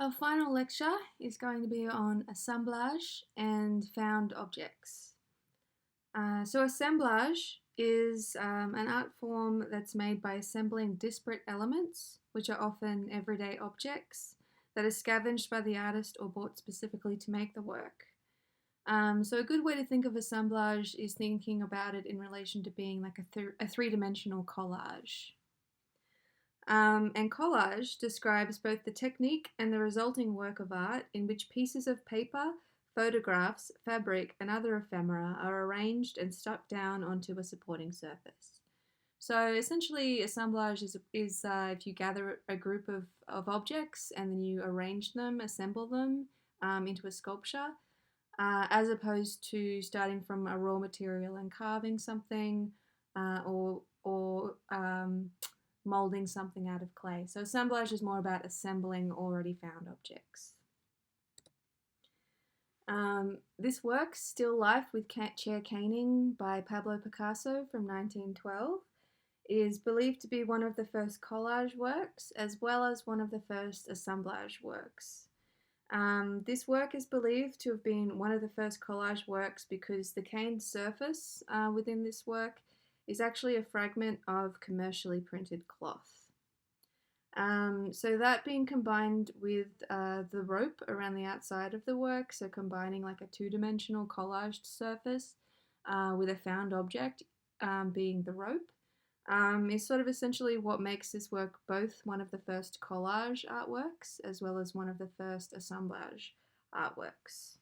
Our final lecture is going to be on assemblage and found objects. So assemblage is an art form that's made by assembling disparate elements, which are often everyday objects, that are scavenged by the artist or bought specifically to make the work. So a good way to think of assemblage is thinking about it in relation to being like a three-dimensional collage. And collage describes both the technique and the resulting work of art in which pieces of paper, photographs, fabric, and other ephemera are arranged and stuck down onto a supporting surface. So essentially, assemblage is if you gather a group of objects and then you arrange them, assemble them into a sculpture, as opposed to starting from a raw material and carving something or molding something out of clay. So assemblage is more about assembling already found objects. This work, Still Life with Chair Caning by Pablo Picasso from 1912, is believed to be one of the first collage works as well as one of the first assemblage works. This work is believed to have been one of the first collage works because the caned surface within this work is actually a fragment of commercially printed cloth. So that being combined with the rope around the outside of the work, so combining like a two-dimensional collaged surface with a found object being the rope, is sort of essentially what makes this work both one of the first collage artworks as well as one of the first assemblage artworks.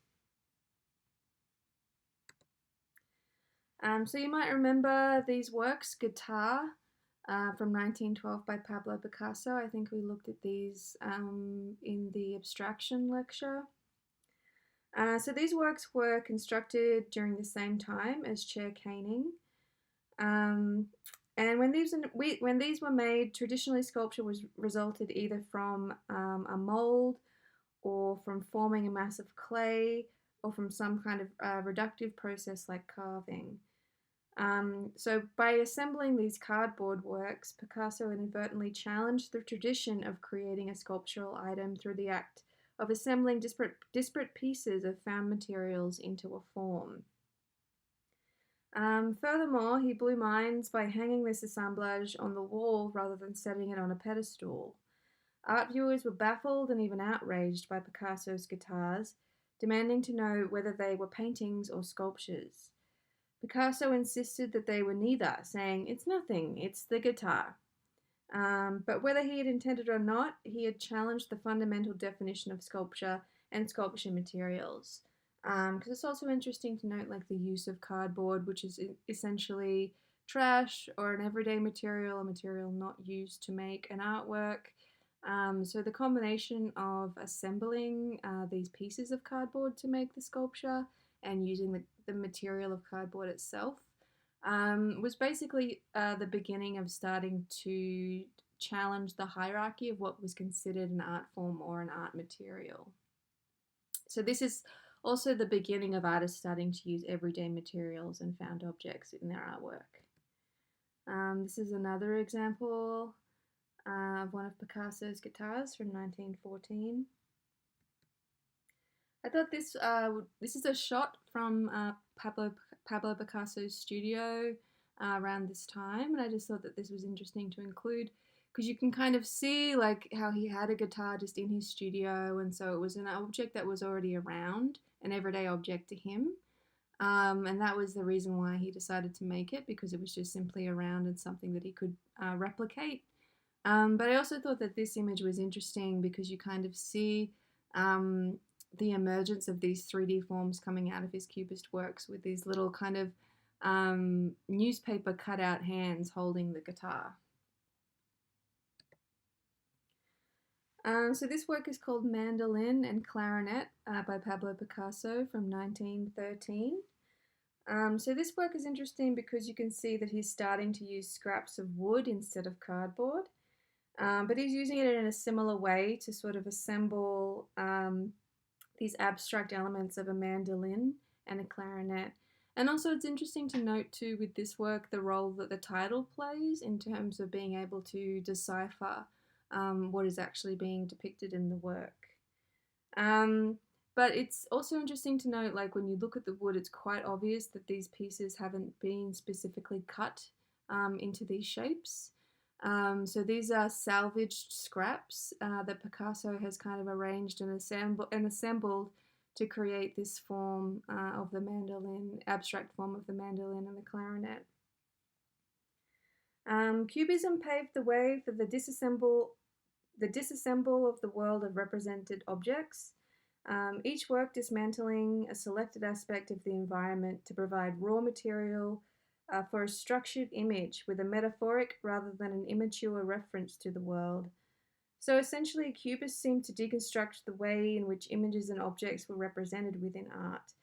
So you might remember these works, Guitar from 1912 by Pablo Picasso. I think we looked at these in the Abstraction lecture. So these works were constructed during the same time as chair caning. And when these were made, traditionally sculpture was resulted either from a mold or from forming a mass of clay or from some kind of reductive process like carving. So by assembling these cardboard works, Picasso inadvertently challenged the tradition of creating a sculptural item through the act of assembling disparate pieces of found materials into a form. Furthermore, he blew minds by hanging this assemblage on the wall rather than setting it on a pedestal. Art viewers were baffled and even outraged by Picasso's guitars, demanding to know whether they were paintings or sculptures. Picasso insisted that they were neither, saying, "It's nothing, it's the guitar." But whether he had intended or not, he had challenged the fundamental definition of sculpture and sculpture materials. Because it's also interesting to note like the use of cardboard, which is essentially trash or an everyday material, a material not used to make an artwork. So the combination of assembling these pieces of cardboard to make the sculpture and using the material of cardboard itself was basically the beginning of starting to challenge the hierarchy of what was considered an art form or an art material. So this is also the beginning of artists starting to use everyday materials and found objects in their artwork. This is another example of one of Picasso's guitars from 1914. I thought this is a shot from Pablo Picasso's studio around this time, and I just thought that this was interesting to include because you can kind of see like how he had a guitar just in his studio, and so it was an object that was already around, an everyday object to him, and that was the reason why he decided to make it, because it was just simply around and something that he could replicate. But I also thought that this image was interesting because you kind of see the emergence of these 3D forms coming out of his Cubist works with these little kind of newspaper cutout hands holding the guitar. So this work is called Mandolin and Clarinet by Pablo Picasso from 1913. So this work is interesting because you can see that he's starting to use scraps of wood instead of cardboard, but he's using it in a similar way to sort of assemble these abstract elements of a mandolin and a clarinet. And also it's interesting to note too with this work the role that the title plays in terms of being able to decipher what is actually being depicted in the work. But it's also interesting to note, like when you look at the wood, it's quite obvious that these pieces haven't been specifically cut into these shapes. So these are salvaged scraps that Picasso has kind of arranged and assembled to create this form of the mandolin, abstract form of the mandolin and the clarinet. Cubism paved the way for the disassemble of the world of represented objects, each work dismantling a selected aspect of the environment to provide raw material for a structured image with a metaphoric rather than an immature reference to the world. So essentially, Cubists seemed to deconstruct the way in which images and objects were represented within art,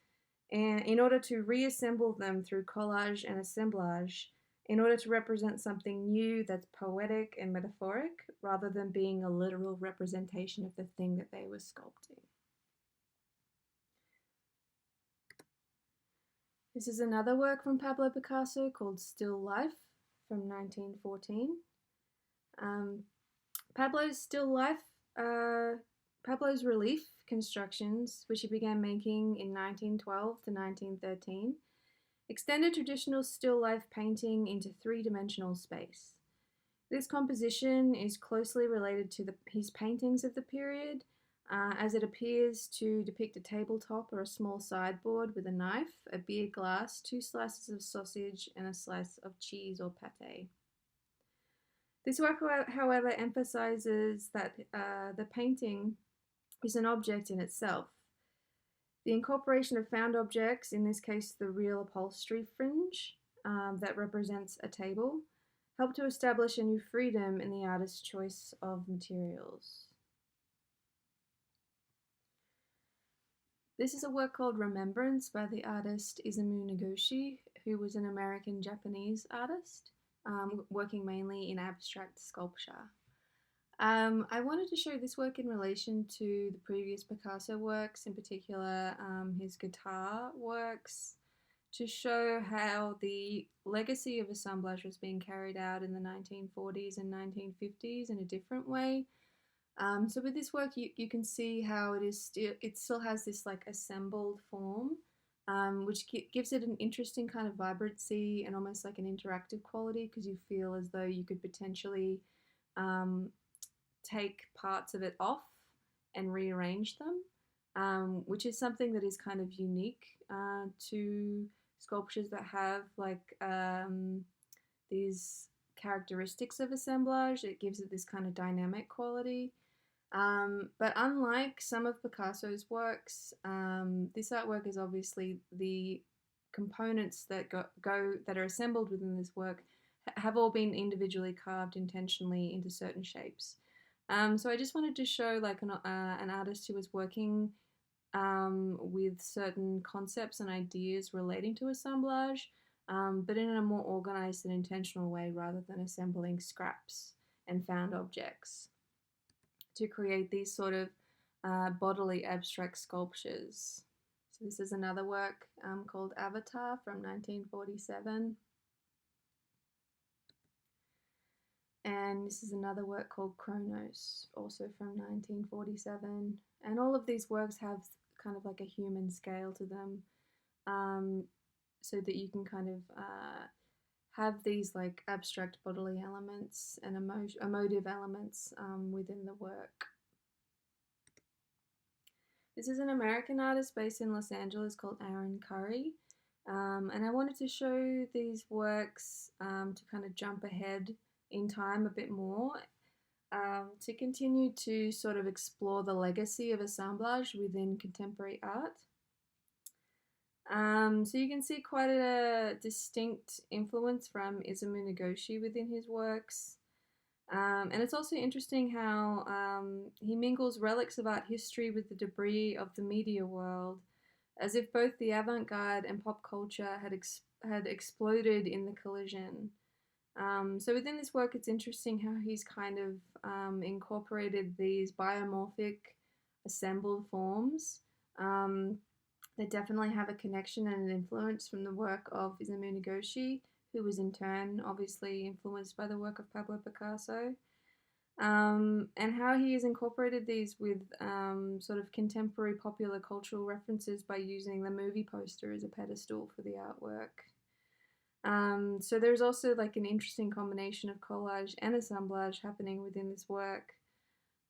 and in order to reassemble them through collage and assemblage, in order to represent something new that's poetic and metaphoric, rather than being a literal representation of the thing that they were sculpting. This is another work from Pablo Picasso called Still Life from 1914. Pablo's relief constructions, which he began making in 1912 to 1913, extended traditional still life painting into three-dimensional space. This composition is closely related to his paintings of the period, as it appears to depict a tabletop or a small sideboard with a knife, a beer glass, 2 slices of sausage, and a slice of cheese or pate. This work, however, emphasizes that the painting is an object in itself. The incorporation of found objects, in this case the real upholstery fringe that represents a table, helped to establish a new freedom in the artist's choice of materials. This is a work called Remembrance by the artist Isamu Noguchi, who was an American-Japanese artist, working mainly in abstract sculpture. I wanted to show this work in relation to the previous Picasso works, in particular his guitar works, to show how the legacy of assemblage was being carried out in the 1940s and 1950s in a different way. So with this work, you can see how it still has this like assembled form, which gives it an interesting kind of vibrancy and almost like an interactive quality, because you feel as though you could potentially take parts of it off and rearrange them, which is something that is kind of unique to sculptures that have like these characteristics of assemblage. It gives it this kind of dynamic quality. But unlike some of Picasso's works, this artwork is obviously the components that that are assembled within this work have all been individually carved intentionally into certain shapes. So I just wanted to show like an artist who was working with certain concepts and ideas relating to assemblage, but in a more organized and intentional way rather than assembling scraps and found objects to create these sort of bodily abstract sculptures. So this is another work called Avatar from 1947. And this is another work called Chronos, also from 1947. And all of these works have kind of like a human scale to them, so that you can kind of have these like abstract bodily elements and emotive elements within the work. This is an American artist based in Los Angeles called Aaron Curry. And I wanted to show these works to kind of jump ahead in time a bit more, to continue to sort of explore the legacy of assemblage within contemporary art. So you can see quite a distinct influence from Isamu Noguchi within his works. And it's also interesting how he mingles relics of art history with the debris of the media world, as if both the avant-garde and pop culture had exploded in the collision. So within this work, it's interesting how he's kind of incorporated these biomorphic assembled forms that definitely have a connection and an influence from the work of Isamu Noguchi, who was in turn obviously influenced by the work of Pablo Picasso. and how he has incorporated these with sort of contemporary popular cultural references by using the movie poster as a pedestal for the artwork. So there's also like an interesting combination of collage and assemblage happening within this work,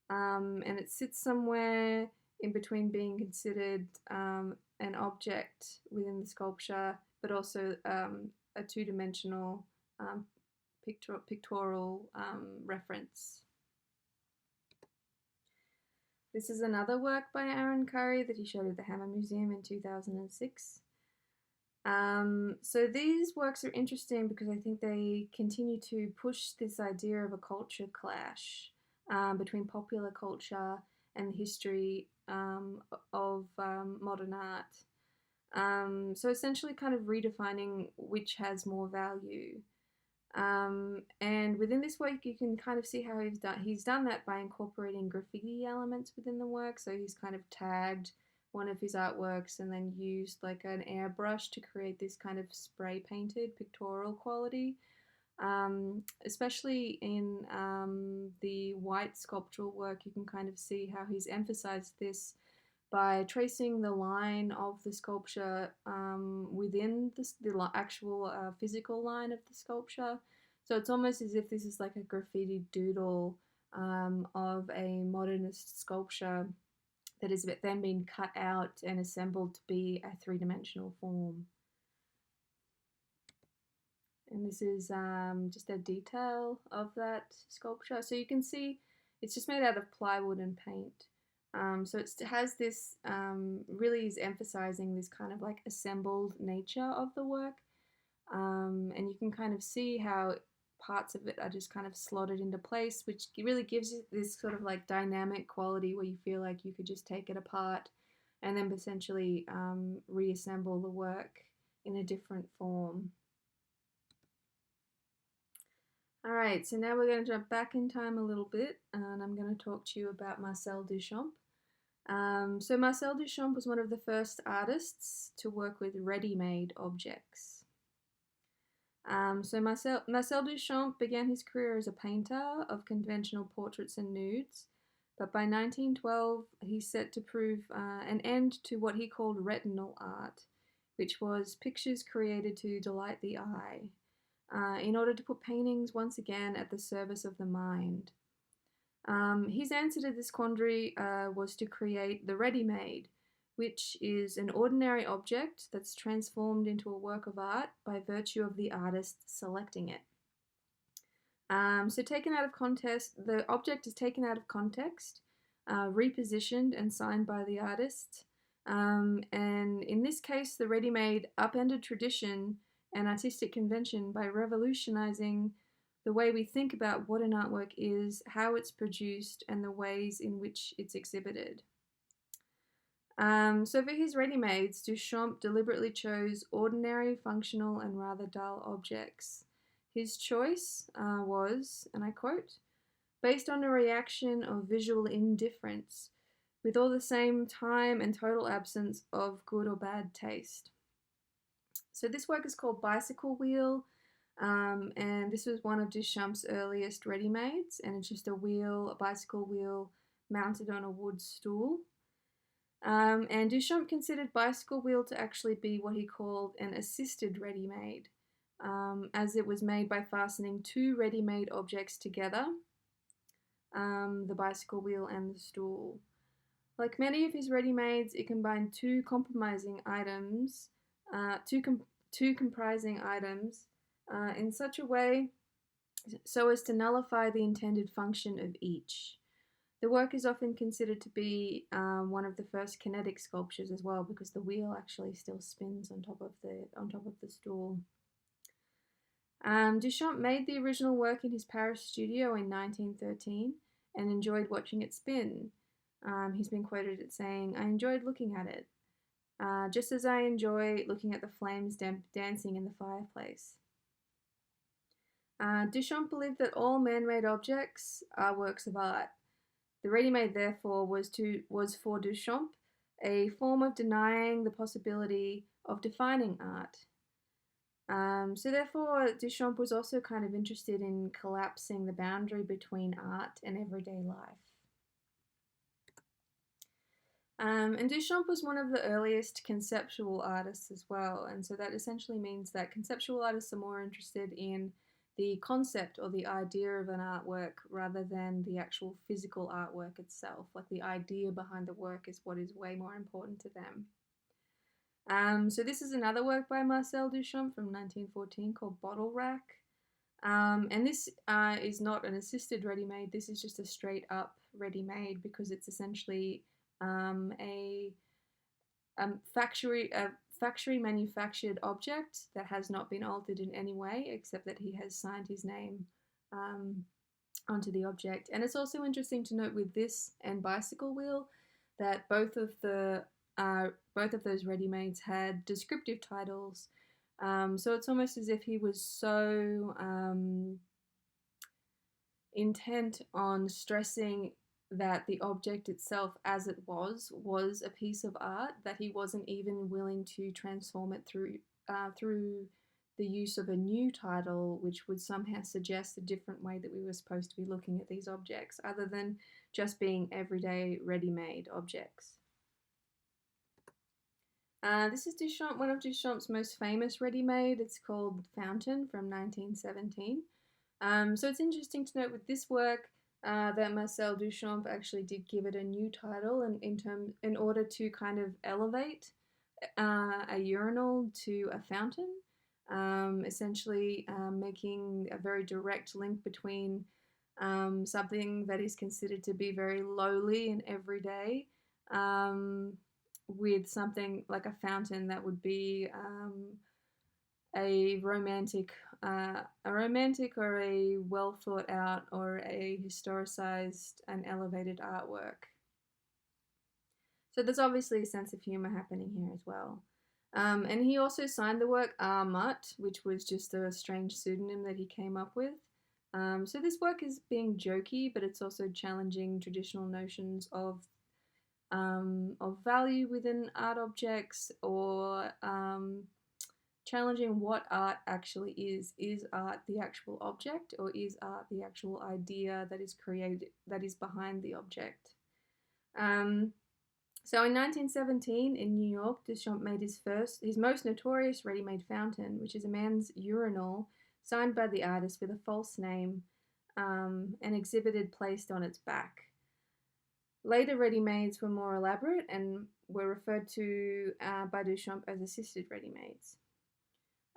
and it sits somewhere in between being considered an object within the sculpture, but also a two-dimensional pictorial reference. This is another work by Aaron Curry that he showed at the Hammer Museum in 2006. So these works are interesting because I think they continue to push this idea of a culture clash between popular culture and the history of modern art. So essentially kind of redefining which has more value. And within this work, you can kind of see how he's done that by incorporating graffiti elements within the work. So he's kind of tagged one of his artworks and then used like an airbrush to create this kind of spray painted pictorial quality. Especially in the white sculptural work, you can kind of see how he's emphasized this by tracing the line of the sculpture within the actual physical line of the sculpture. So it's almost as if this is like a graffiti doodle of a modernist sculpture that has then been cut out and assembled to be a three-dimensional form. And this is just a detail of that sculpture. So you can see it's just made out of plywood and paint. So it has this, really is emphasizing this kind of like assembled nature of the work. And you can kind of see how parts of it are just kind of slotted into place, which really gives you this sort of like dynamic quality where you feel like you could just take it apart and then essentially reassemble the work in a different form. All right, so now we're going to jump back in time a little bit, and I'm going to talk to you about Marcel Duchamp. So Marcel Duchamp was one of the first artists to work with ready-made objects. So Marcel Duchamp began his career as a painter of conventional portraits and nudes, but by 1912 he set to prove an end to what he called retinal art, which was pictures created to delight the eye, in order to put paintings once again at the service of the mind. His answer to this quandary was to create the ready-made, which is an ordinary object that's transformed into a work of art by virtue of the artist selecting it. So taken out of context, the object is taken out of context, repositioned and signed by the artist. And in this case, the ready-made upended tradition and artistic convention by revolutionizing the way we think about what an artwork is, how it's produced, and the ways in which it's exhibited. So for his ready-mades, Duchamp deliberately chose ordinary, functional, and rather dull objects. His choice was, and I quote, based on a reaction of visual indifference, with all the same time and total absence of good or bad taste. So this work is called Bicycle Wheel, and this was one of Duchamp's earliest ready-mades, and it's just a bicycle wheel mounted on a wood stool. And Duchamp considered Bicycle Wheel to actually be what he called an assisted ready-made, as it was made by fastening two ready-made objects together, the bicycle wheel and the stool. Like many of his ready-mades, it combined two comprising items in such a way so as to nullify the intended function of each. The work is often considered to be one of the first kinetic sculptures as well, because the wheel actually still spins on top of the stool. Duchamp made the original work in his Paris studio in 1913 and enjoyed watching it spin. He's been quoted as saying, "I enjoyed looking at it, just as I enjoy looking at the flames dancing in the fireplace." Duchamp believed that all man-made objects are works of art. The ready-made, therefore, was for Duchamp a form of denying the possibility of defining art. So therefore, Duchamp was also kind of interested in collapsing the boundary between art and everyday life. And Duchamp was one of the earliest conceptual artists as well, and so that essentially means that conceptual artists are more interested in the concept or the idea of an artwork rather than the actual physical artwork itself. Like the idea behind the work is what is way more important to them. So this is another work by Marcel Duchamp from 1914 called Bottle Rack. And this is not an assisted ready-made, this is just a straight up ready-made because it's essentially a factory manufactured object that has not been altered in any way except that he has signed his name onto the object. And it's also interesting to note with this and Bicycle Wheel that both of those ready-mades had descriptive titles. So it's almost as if he was so intent on stressing that the object itself as it was a piece of art that he wasn't even willing to transform it through the use of a new title which would somehow suggest a different way that we were supposed to be looking at these objects other than just being everyday ready-made objects. This is Duchamp, one of Duchamp's most famous ready-made. It's called Fountain from 1917. So it's interesting to note with this work that Marcel Duchamp actually did give it a new title in order to kind of elevate a urinal to a fountain, essentially making a very direct link between something that is considered to be very lowly and everyday with something like a fountain that would be a romantic or a well thought out or a historicized and elevated artwork. So there's obviously a sense of humor happening here as well. And he also signed the work R. Mutt, which was just a strange pseudonym that he came up with. So this work is being jokey, but it's also challenging traditional notions of value within art objects or challenging what art actually is. Is art the actual object or is art the actual idea that is created, that is behind the object? So in 1917 in New York, Duchamp made his most notorious ready-made fountain, which is a man's urinal signed by the artist with a false name and exhibited placed on its back. Later ready-mades were more elaborate and were referred to by Duchamp as assisted ready-mades.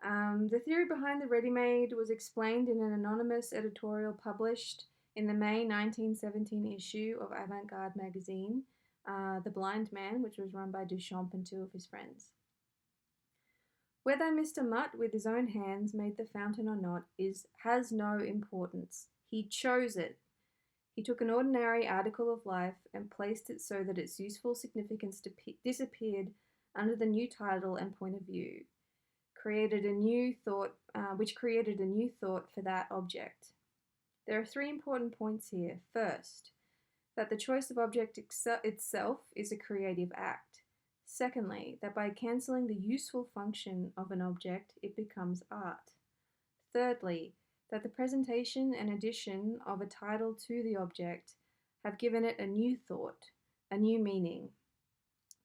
The theory behind the ready-made was explained in an anonymous editorial published in the May 1917 issue of Avant-Garde magazine, The Blind Man, which was run by Duchamp and two of his friends. Whether Mr. Mutt with his own hands made the fountain or not has no importance. He chose it. He took an ordinary article of life and placed it so that its useful significance disappeared under the new title and point of view, which created a new thought for that object. There are three important points here. First, that the choice of object itself is a creative act. Secondly, that by cancelling the useful function of an object, it becomes art. Thirdly, that the presentation and addition of a title to the object have given it a new thought, a new meaning.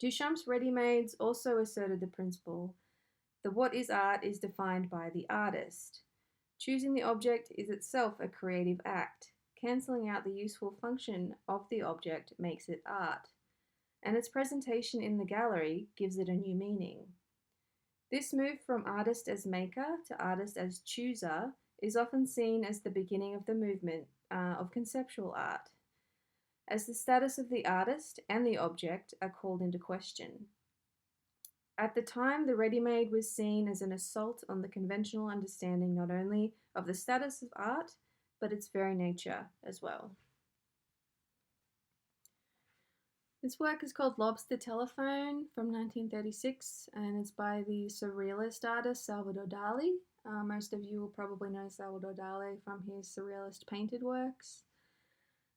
Duchamp's ready-mades also asserted the principle that what is art is defined by the artist. Choosing the object is itself a creative act. Cancelling out the useful function of the object makes it art, and its presentation in the gallery gives it a new meaning. This move from artist as maker to artist as chooser is often seen as the beginning of the movement of conceptual art, as the status of the artist and the object are called into question. At the time, the ready-made was seen as an assault on the conventional understanding not only of the status of art, but its very nature as well. This work is called Lobster Telephone from 1936, and it's by the surrealist artist Salvador Dali. Most of you will probably know Salvador Dali from his surrealist painted works.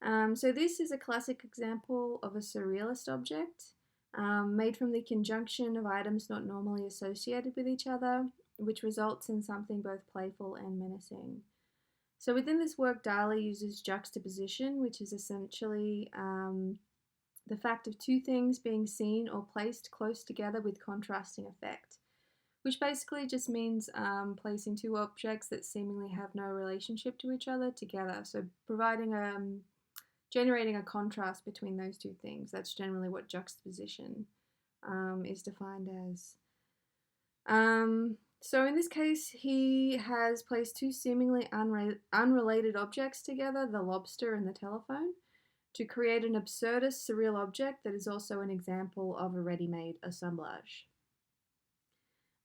So this is a classic example of a surrealist object made from the conjunction of items not normally associated with each other. which results in something both playful and menacing. So within this work, Dali uses juxtaposition, which is essentially the fact of two things being seen or placed close together with contrasting effect, which basically just means placing two objects that seemingly have no relationship to each other together. So generating a contrast between those two things. That's generally what juxtaposition is defined as. So in this case, he has placed two seemingly unrelated objects together, the lobster and the telephone, to create an absurdist surreal object that is also an example of a ready-made assemblage.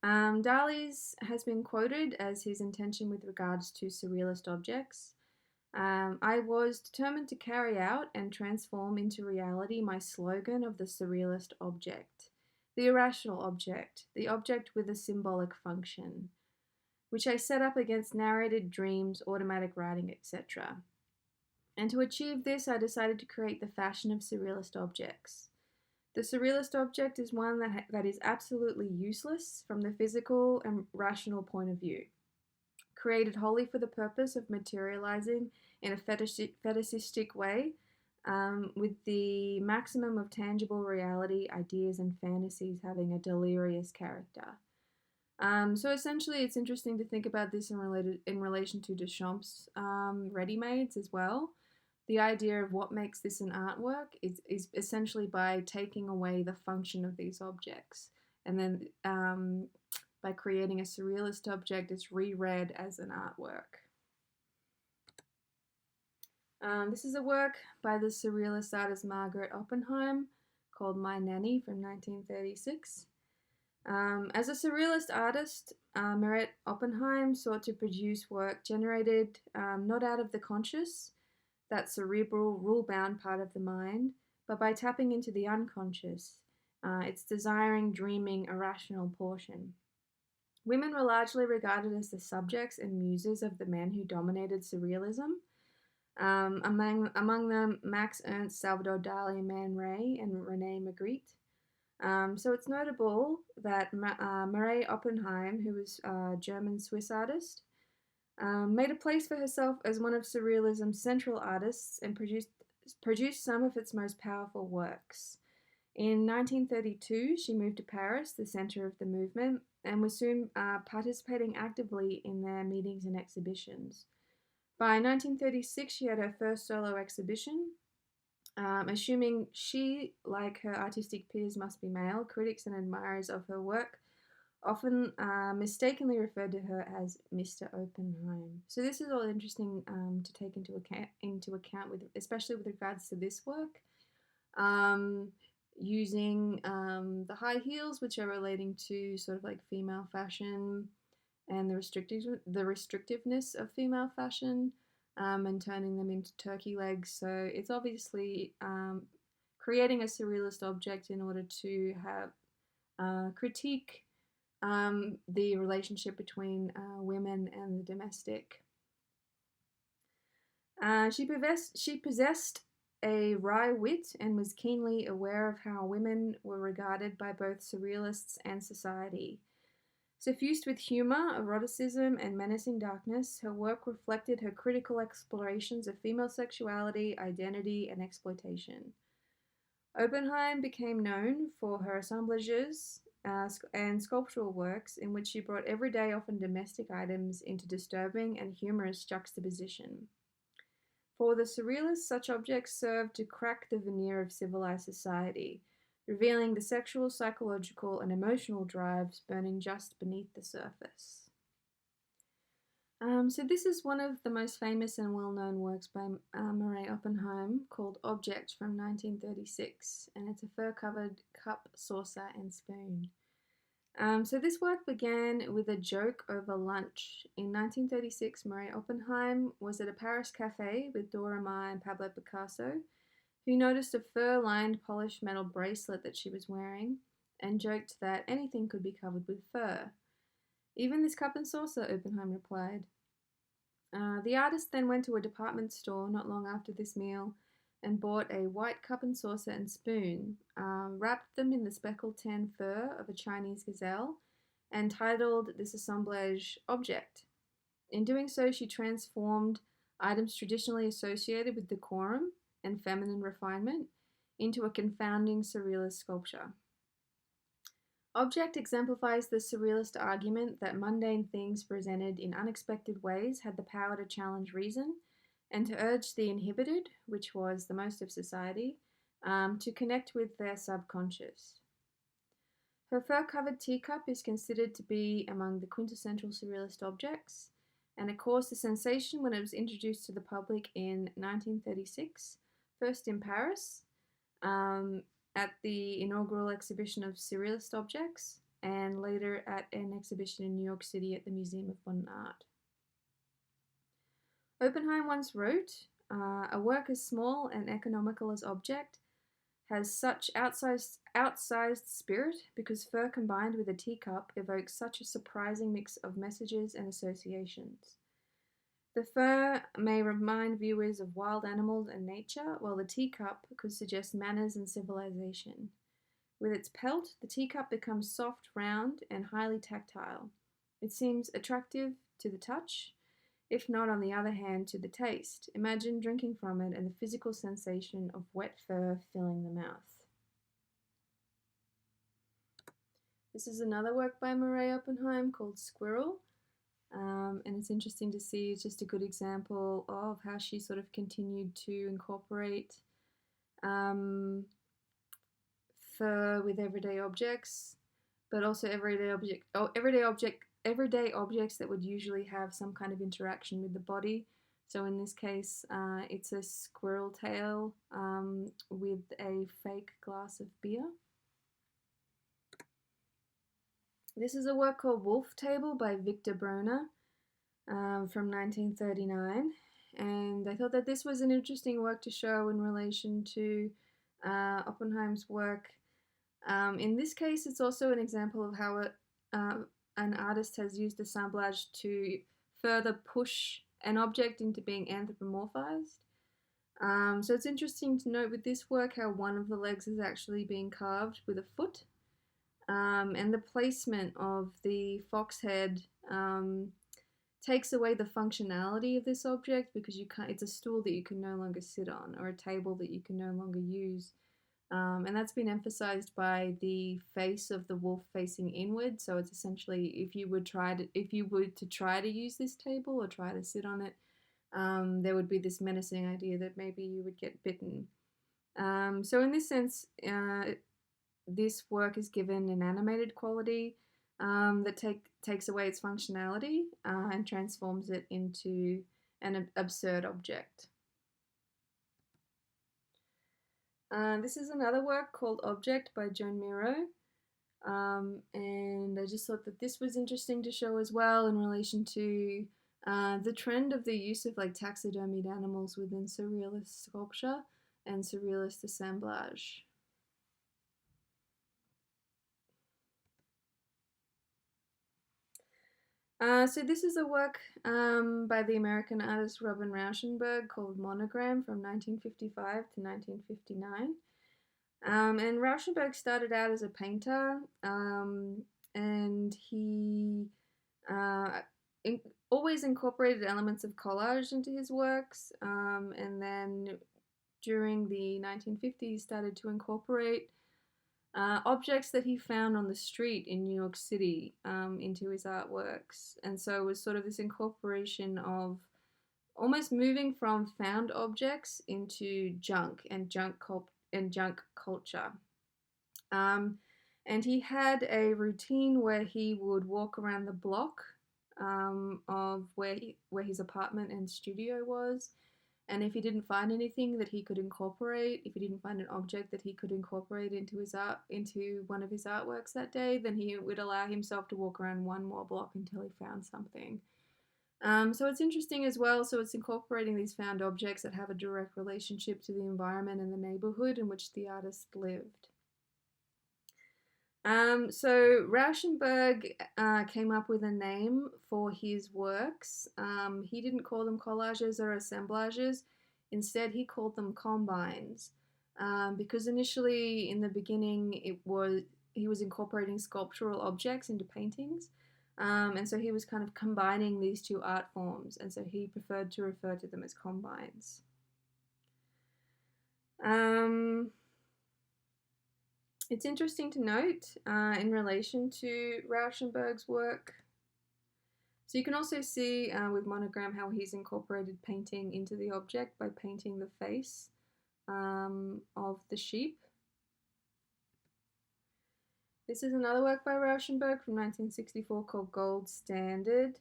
Dali's has been quoted as his intention with regards to surrealist objects. I was determined to carry out and transform into reality my slogan of the surrealist object, the irrational object, the object with a symbolic function, which I set up against narrated dreams, automatic writing, etc. And to achieve this, I decided to create the fashion of surrealist objects. The surrealist object is one that is absolutely useless from the physical and rational point of view, created wholly for the purpose of materializing in a fetishistic way, with the maximum of tangible reality, ideas, and fantasies having a delirious character. So essentially, it's interesting to think about this in relation to Duchamp's ready-mades as well. The idea of what makes this an artwork is essentially by taking away the function of these objects, and then by creating a surrealist object, it's reread as an artwork. This is a work by the surrealist artist Margaret Oppenheim called My Nanny from 1936. As a surrealist artist, Margaret Oppenheim sought to produce work generated not out of the conscious, that cerebral, rule-bound part of the mind, but by tapping into the unconscious, its desiring, dreaming, irrational portion. Women were largely regarded as the subjects and muses of the men who dominated surrealism. Among them, Max Ernst, Salvador Dali, Man Ray, and René Magritte. So it's notable that Marie Oppenheim, who was a German-Swiss artist, made a place for herself as one of surrealism's central artists and produced some of its most powerful works. In 1932, she moved to Paris, the center of the movement, and was soon participating actively in their meetings and exhibitions. By 1936, she had her first solo exhibition. Assuming she, like her artistic peers, must be male, critics and admirers of her work often mistakenly referred to her as Mr. Oppenheim. So this is all interesting to take into account with, especially with regards to this work. Using the high heels, which are relating to sort of like female fashion and the restrictiveness of female fashion, and turning them into turkey legs. So it's obviously creating a surrealist object in order to have critique the relationship between women and the domestic. She possessed a wry wit and was keenly aware of how women were regarded by both surrealists and society. Suffused with humor, eroticism, and menacing darkness, her work reflected her critical explorations of female sexuality, identity, and exploitation. Oppenheim became known for her assemblages and sculptural works in which she brought everyday, often domestic items into disturbing and humorous juxtaposition. For the surrealists, such objects served to crack the veneer of civilized society, revealing the sexual, psychological, and emotional drives burning just beneath the surface. So this is one of the most famous and well-known works by Marie Oppenheim called Object from 1936, and it's a fur-covered cup, saucer, and spoon. So this work began with a joke over lunch. In 1936, Marie Oppenheim was at a Paris cafe with Dora Maar and Pablo Picasso, who noticed a fur-lined polished metal bracelet that she was wearing and joked that anything could be covered with fur. Even this cup and saucer, Oppenheim replied. The artist then went to a department store not long after this meal and bought a white cup and saucer and spoon, wrapped them in the speckled tan fur of a Chinese gazelle, and titled this assemblage object. In doing so, she transformed items traditionally associated with decorum and feminine refinement into a confounding surrealist sculpture. Object exemplifies the surrealist argument that mundane things presented in unexpected ways had the power to challenge reason and to urge the inhibited, which was the most of society, to connect with their subconscious. Her fur-covered teacup is considered to be among the quintessential surrealist objects, and it caused a sensation when it was introduced to the public in 1936, first in Paris, at the inaugural exhibition of surrealist objects, and later at an exhibition in New York City at the Museum of Modern Art. Oppenheim once wrote, "A work as small and economical as object has such outsized spirit because fur combined with a teacup evokes such a surprising mix of messages and associations. The fur may remind viewers of wild animals and nature, while the teacup could suggest manners and civilization. With its pelt, the teacup becomes soft, round, and highly tactile. It seems attractive to the touch, if not, on the other hand, to the taste. Imagine drinking from it and the physical sensation of wet fur filling the mouth." This is another work by Murray Oppenheim called Squirrel. And it's interesting to see, it's just a good example of how she sort of continued to incorporate fur with everyday objects, but also everyday objects that would usually have some kind of interaction with the body. So in this case, it's a squirrel tail with a fake glass of beer. This is a work called Wolf Table by Victor Broner from 1939, and I thought that this was an interesting work to show in relation to Oppenheim's work. In this case, it's also an example of how an artist has used assemblage to further push an object into being anthropomorphized. So it's interesting to note with this work how one of the legs is actually being carved with a foot. And the placement of the fox head takes away the functionality of this object because it's a stool that you can no longer sit on or a table that you can no longer use. And that's been emphasized by the face of the wolf facing inward. So it's essentially if you were to try to use this table or try to sit on it, there would be this menacing idea that maybe you would get bitten. So in this sense, this work is given an animated quality that takes away its functionality and transforms it into an absurd object. This is another work called Object by Joan Miro, and I just thought that this was interesting to show as well in relation to the trend of the use of like taxidermied animals within surrealist sculpture and surrealist assemblage. So this is a work by the American artist Robin Rauschenberg called Monogram from 1955 to 1959. And Rauschenberg started out as a painter, and he always incorporated elements of collage into his works, and then during the 1950s started to incorporate objects that he found on the street in New York City into his artworks. And so it was sort of this incorporation of almost moving from found objects into junk and junk culture. And he had a routine where he would walk around the block of where his apartment and studio was. And if he didn't find anything that he could incorporate, if he didn't find an object that he could incorporate into one of his artworks that day, then he would allow himself to walk around one more block until he found something. So it's interesting as well. So it's incorporating these found objects that have a direct relationship to the environment and the neighborhood in which the artist lived. So Rauschenberg came up with a name for his works. He didn't call them collages or assemblages. Instead, he called them combines, because initially in the beginning he was incorporating sculptural objects into paintings. And so he was kind of combining these two art forms, and so he preferred to refer to them as combines. It's interesting to note in relation to Rauschenberg's work. So you can also see with Monogram how he's incorporated painting into the object by painting the face of the sheep. This is another work by Rauschenberg from 1964 called Gold Standard.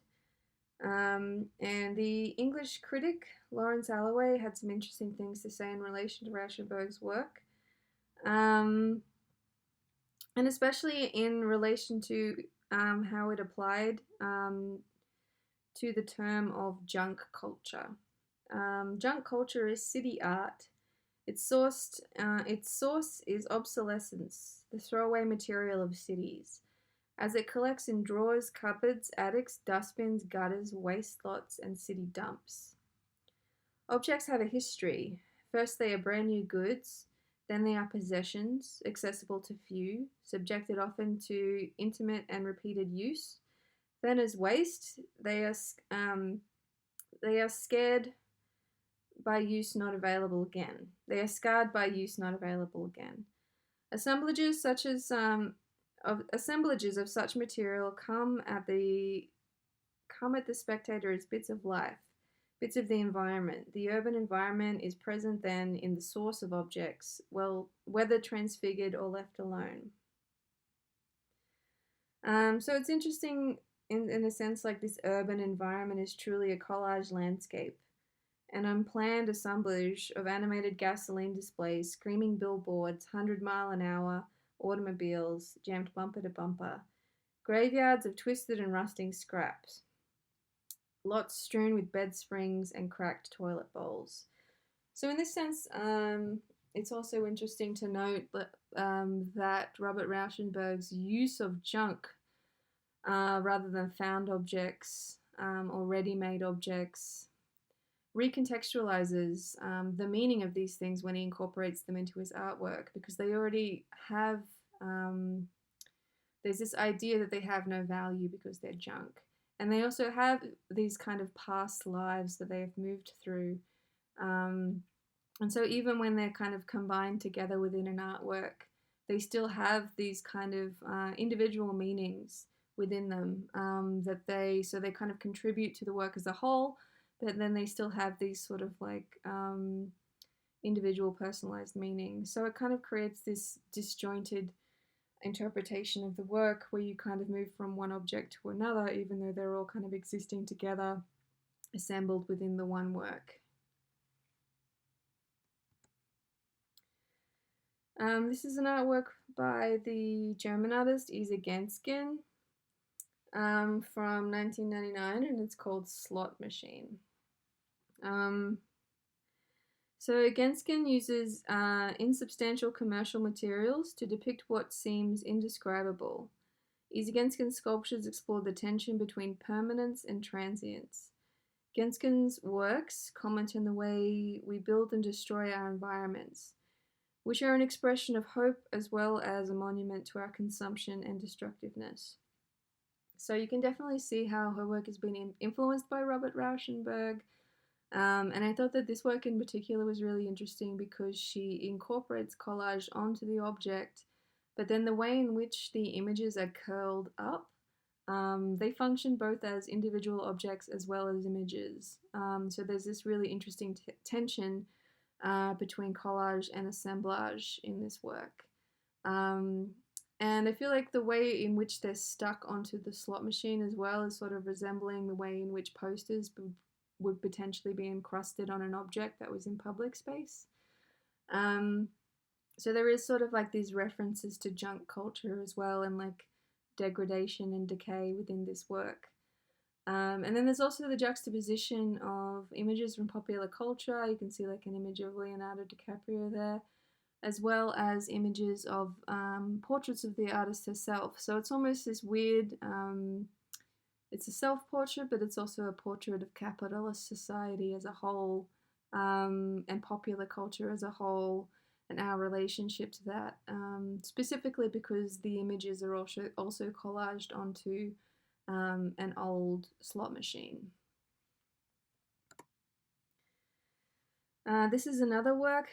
And the English critic Lawrence Alloway had some interesting things to say in relation to Rauschenberg's work. And especially in relation to how it applied to the term of junk culture. Junk culture is city art. Its source is obsolescence, the throwaway material of cities, as it collects in drawers, cupboards, attics, dustbins, gutters, waste lots, and city dumps. Objects have a history. First, they are brand new goods. Then they are possessions, accessible to few, subjected often to intimate and repeated use. Then, as waste, they are scared by use, not available again. They are scarred by use, not available again. Assemblages of such material come at the spectator as bits of life, bits of the environment. The urban environment is present then in the source of objects, well, whether transfigured or left alone. So it's interesting in a sense, like this urban environment is truly a collage landscape, an unplanned assemblage of animated gasoline displays, screaming billboards, 100-mile-an-hour automobiles jammed bumper to bumper, graveyards of twisted and rusting scraps, lots strewn with bed springs and cracked toilet bowls. So in this sense, it's also interesting to note that Robert Rauschenberg's use of junk rather than found objects or ready-made objects recontextualizes the meaning of these things when he incorporates them into his artwork, because they already have, there's this idea that they have no value because they're junk. And they also have these kind of past lives that they have moved through. And so even when they're kind of combined together within an artwork, they still have these kind of individual meanings within them that they kind of contribute to the work as a whole, but then they still have these sort of like individual personalized meanings. So it kind of creates this disjointed interpretation of the work where you kind of move from one object to another, even though they're all kind of existing together, assembled within the one work. This is an artwork by the German artist Isa Genskin from 1999, and it's called Slot Machine. So Genskin uses insubstantial commercial materials to depict what seems indescribable. Isa Genskin's sculptures explore the tension between permanence and transience. Genskin's works comment on the way we build and destroy our environments, which are an expression of hope as well as a monument to our consumption and destructiveness. So you can definitely see how her work has been influenced by Robert Rauschenberg. And I thought that this work in particular was really interesting because she incorporates collage onto the object, but then the way in which the images are curled up, they function both as individual objects as well as images. So there's this really interesting tension between collage and assemblage in this work. And I feel like the way in which they're stuck onto the slot machine as well is sort of resembling the way in which posters would potentially be encrusted on an object that was in public space. So there is sort of like these references to junk culture as well, and like degradation and decay within this work. And then there's also the juxtaposition of images from popular culture. You can see like an image of Leonardo DiCaprio there, as well as images of portraits of the artist herself. So it's almost this weird, it's a self-portrait, but it's also a portrait of capitalist society as a whole, and popular culture as a whole, and our relationship to that, specifically because the images are also collaged onto an old slot machine. This is another work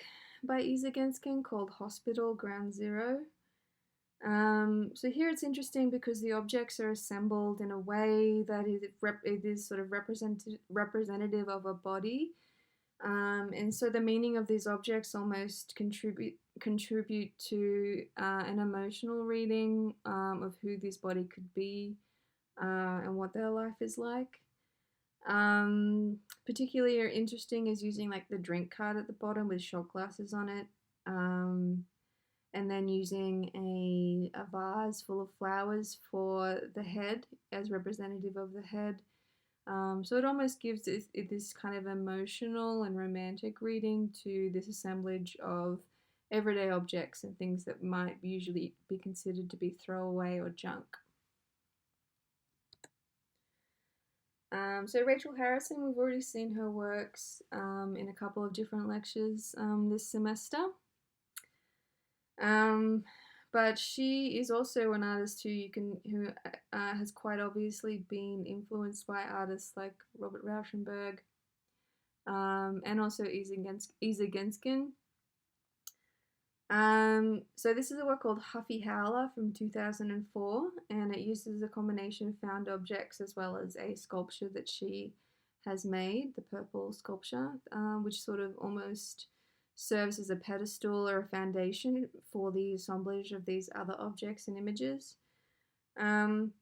by Isa Genskin called Hospital Ground Zero. So here it's interesting because the objects are assembled in a way that it is sort of representative of a body. And so the meaning of these objects almost contribute to an emotional reading of who this body could be and what their life is like. Particularly interesting is using like the drink card at the bottom with shot glasses on it, and then using a vase full of flowers for the head as representative of the head. So it almost gives it this kind of emotional and romantic reading to this assemblage of everyday objects and things that might usually be considered to be throwaway or junk. So Rachel Harrison, we've already seen her works in a couple of different lectures this semester. But she is also an artist who has quite obviously been influenced by artists like Robert Rauschenberg and also Isa Genskin. So this is a work called Huffy Howler from 2004, and it uses a combination of found objects as well as a sculpture that she has made, the purple sculpture, which sort of almost serves as a pedestal or a foundation for the assemblage of these other objects and images. In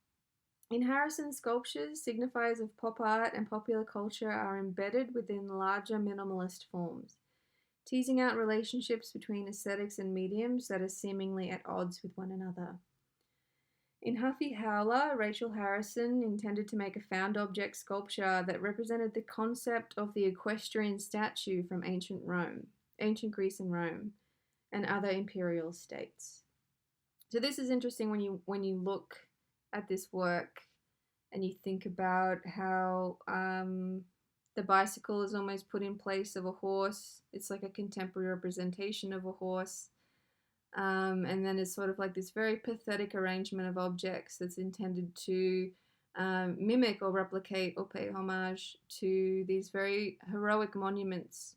Harrison's sculptures, signifiers of pop art and popular culture are embedded within larger minimalist forms, teasing out relationships between aesthetics and mediums that are seemingly at odds with one another. In Huffy Howler, Rachel Harrison intended to make a found object sculpture that represented the concept of the equestrian statue from ancient Greece and Rome, and other imperial states. So this is interesting when you look at this work and you think about how the bicycle is almost put in place of a horse. It's like a contemporary representation of a horse. And then it's sort of like this very pathetic arrangement of objects that's intended to mimic or replicate or pay homage to these very heroic monuments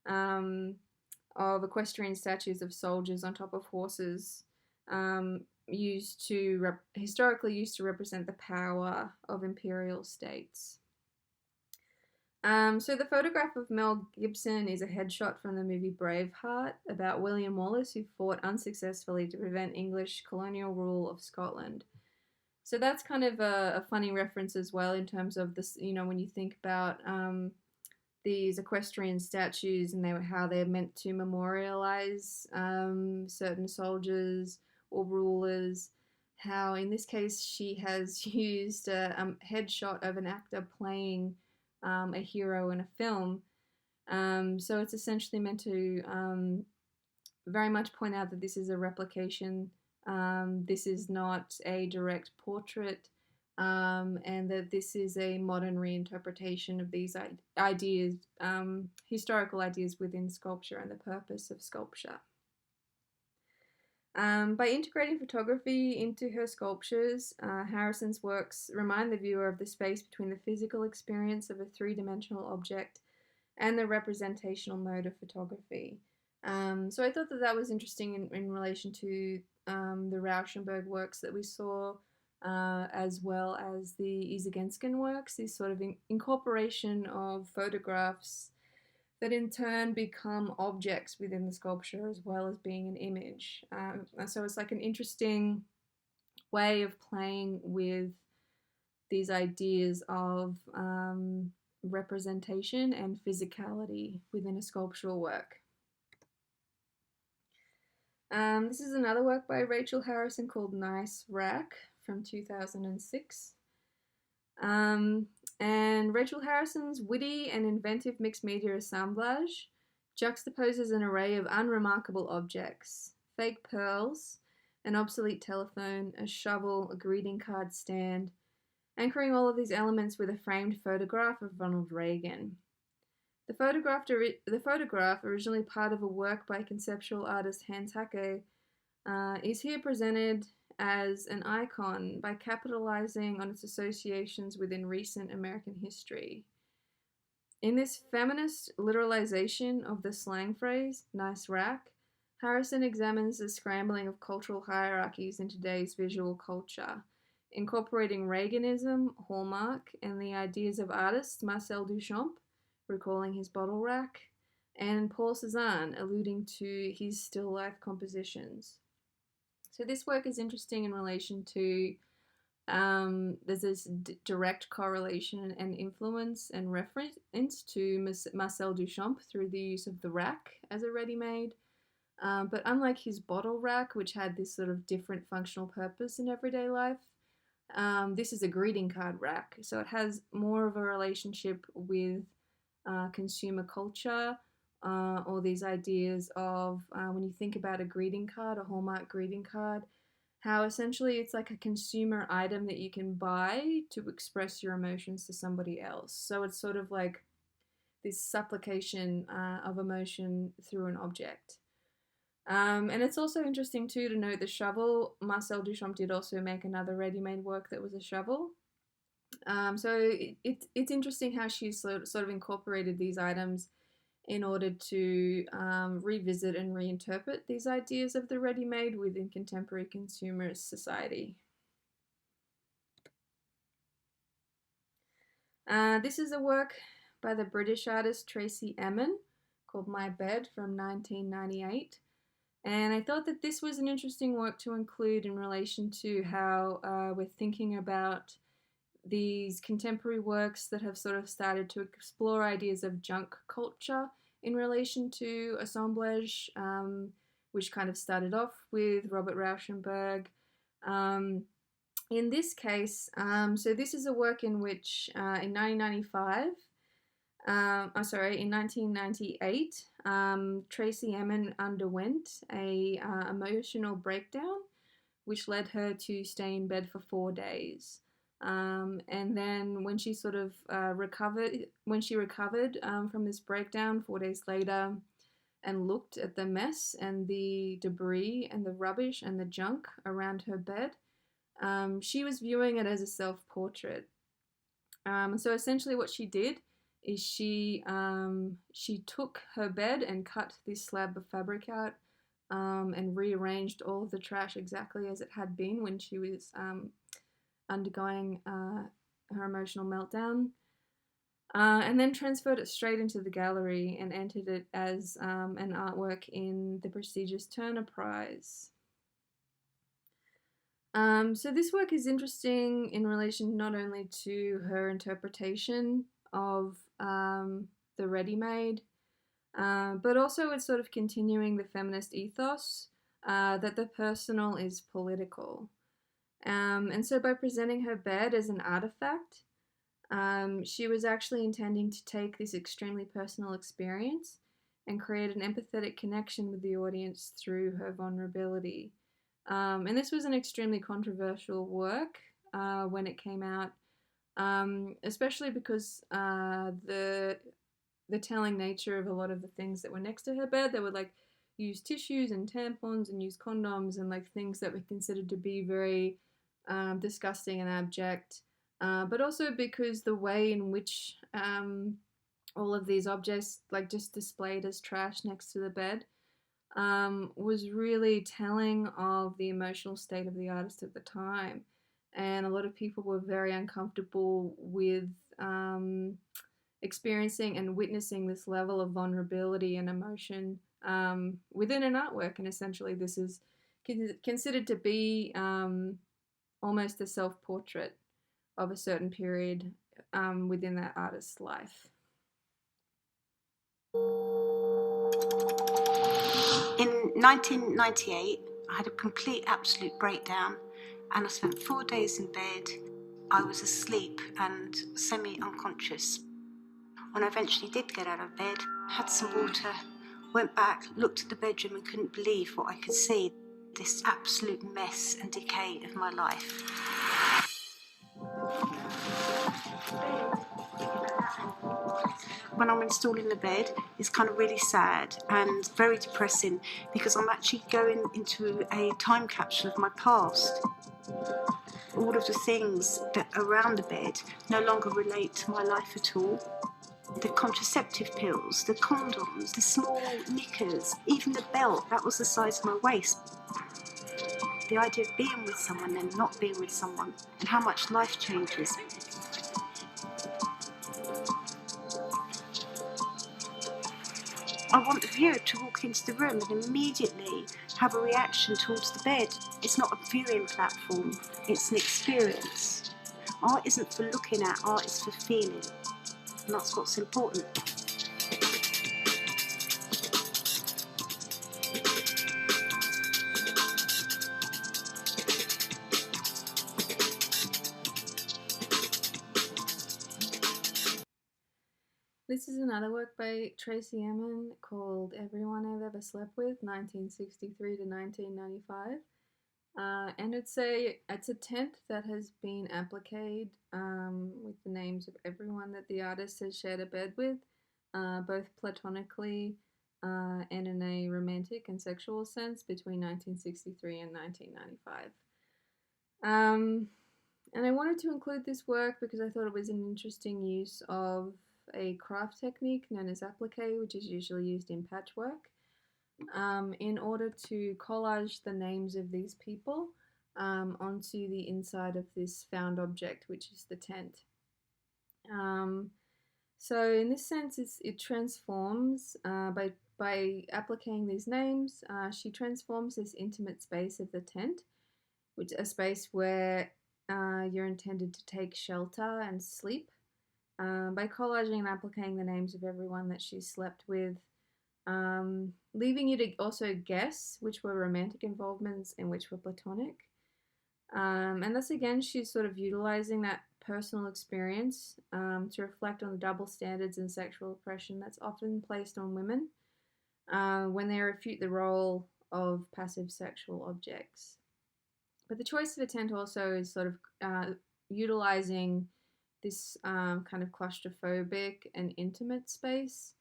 of equestrian statues of soldiers on top of horses, historically used to represent the power of imperial states. So the photograph of Mel Gibson is a headshot from the movie Braveheart about William Wallace, who fought unsuccessfully to prevent English colonial rule of Scotland. So that's kind of a funny reference as well in terms of this, when you think about these equestrian statues and how they're meant to memorialize certain soldiers or rulers. How in this case she has used a headshot of an actor playing a hero in a film. So it's essentially meant to very much point out that this is a replication. This is not a direct portrait, and that this is a modern reinterpretation of these ideas, historical ideas within sculpture and the purpose of sculpture. By integrating photography into her sculptures, Harrison's works remind the viewer of the space between the physical experience of a three-dimensional object and the representational mode of photography. So I thought that was interesting in relation to the Rauschenberg works that we saw, as well as the Isa Genskin works, this sort of incorporation of photographs that in turn become objects within the sculpture as well as being an image. So it's like an interesting way of playing with these ideas of representation and physicality within a sculptural work. This is another work by Rachel Harrison called Nice Rack from 2006. And Rachel Harrison's witty and inventive mixed media assemblage juxtaposes an array of unremarkable objects: fake pearls, an obsolete telephone, a shovel, a greeting card stand, anchoring all of these elements with a framed photograph of Ronald Reagan. The photograph, originally part of a work by conceptual artist Hans Hacke, is here presented as an icon by capitalizing on its associations within recent American history. In this feminist literalization of the slang phrase, nice rack, Harrison examines the scrambling of cultural hierarchies in today's visual culture, incorporating Reaganism, Hallmark, and the ideas of artists Marcel Duchamp, recalling his bottle rack, and Paul Cézanne, alluding to his still life compositions. So this work is interesting in relation to there's this direct correlation and influence and reference to Marcel Duchamp through the use of the rack as a ready-made. But unlike his bottle rack, which had this sort of different functional purpose in everyday life, this is a greeting card rack. So it has more of a relationship with consumer culture, or these ideas of when you think about a greeting card, a Hallmark greeting card, how essentially it's like a consumer item that you can buy to express your emotions to somebody else. So it's sort of like this supplication of emotion through an object. And it's also interesting too to note the shovel. Marcel Duchamp did also make another ready-made work that was a shovel. So it's interesting how she sort of incorporated these items in order to revisit and reinterpret these ideas of the ready-made within contemporary consumerist society. This is a work by the British artist Tracey Emin called My Bed from 1998. And I thought that this was an interesting work to include in relation to how we're thinking about these contemporary works that have sort of started to explore ideas of junk culture in relation to assemblage, which kind of started off with Robert Rauschenberg. In this case, so this is a work in which in 1998, Tracey Emin underwent a emotional breakdown, which led her to stay in bed for 4 days. And then when she sort of recovered from this breakdown 4 days later and looked at the mess and the debris and the rubbish and the junk around her bed, she was viewing it as a self-portrait. So essentially what she did is she took her bed and cut this slab of fabric out and rearranged all of the trash exactly as it had been when she was undergoing her emotional meltdown, and then transferred it straight into the gallery and entered it as an artwork in the prestigious Turner Prize. So this work is interesting in relation not only to her interpretation of the ready-made, but also it's sort of continuing the feminist ethos that the personal is political. And so by presenting her bed as an artifact, she was actually intending to take this extremely personal experience and create an empathetic connection with the audience through her vulnerability. And this was an extremely controversial work when it came out, especially because the telling nature of a lot of the things that were next to her bed. They would like use tissues and tampons and use condoms and like things that were considered to be very disgusting and abject, but also because the way in which all of these objects like just displayed as trash next to the bed was really telling of the emotional state of the artist at the time. And a lot of people were very uncomfortable with experiencing and witnessing this level of vulnerability and emotion within an artwork. And essentially this is considered to be almost a self-portrait of a certain period within that artist's life. In 1998, I had a complete, absolute breakdown, and I spent 4 days in bed. I was asleep and semi-unconscious. When I eventually did get out of bed, had some water, went back, looked at the bedroom and couldn't believe what I could see. This absolute mess and decay of my life. When I'm installing the bed, it's kind of really sad and very depressing because I'm actually going into a time capsule of my past. All of the things that are around the bed no longer relate to my life at all. The contraceptive pills, the condoms, the small knickers, even the belt, that was the size of my waist. The idea of being with someone and not being with someone, and how much life changes. I want the viewer to walk into the room and immediately have a reaction towards the bed. It's not a viewing platform, it's an experience. Art isn't for looking at, art is for feeling. And that's what's important. This is another work by Tracy Emin called Everyone I've Ever Slept With, 1963 to 1995. And it's a tent that has been appliqued with the names of everyone that the artist has shared a bed with, both platonically and in a romantic and sexual sense between 1963 and 1995. And I wanted to include this work because I thought it was an interesting use of a craft technique known as applique, which is usually used in patchwork, in order to collage the names of these people onto the inside of this found object, which is the tent. So in this sense, it transforms by appliquing these names. She transforms this intimate space of the tent, which is a space where you're intended to take shelter and sleep, by collaging and appliquing the names of everyone that she slept with, leaving you to also guess which were romantic involvements and which were platonic. And thus again, she's sort of utilizing that personal experience to reflect on the double standards and sexual oppression that's often placed on women when they refute the role of passive sexual objects. But the choice of a tent also is sort of utilizing this kind of claustrophobic and intimate space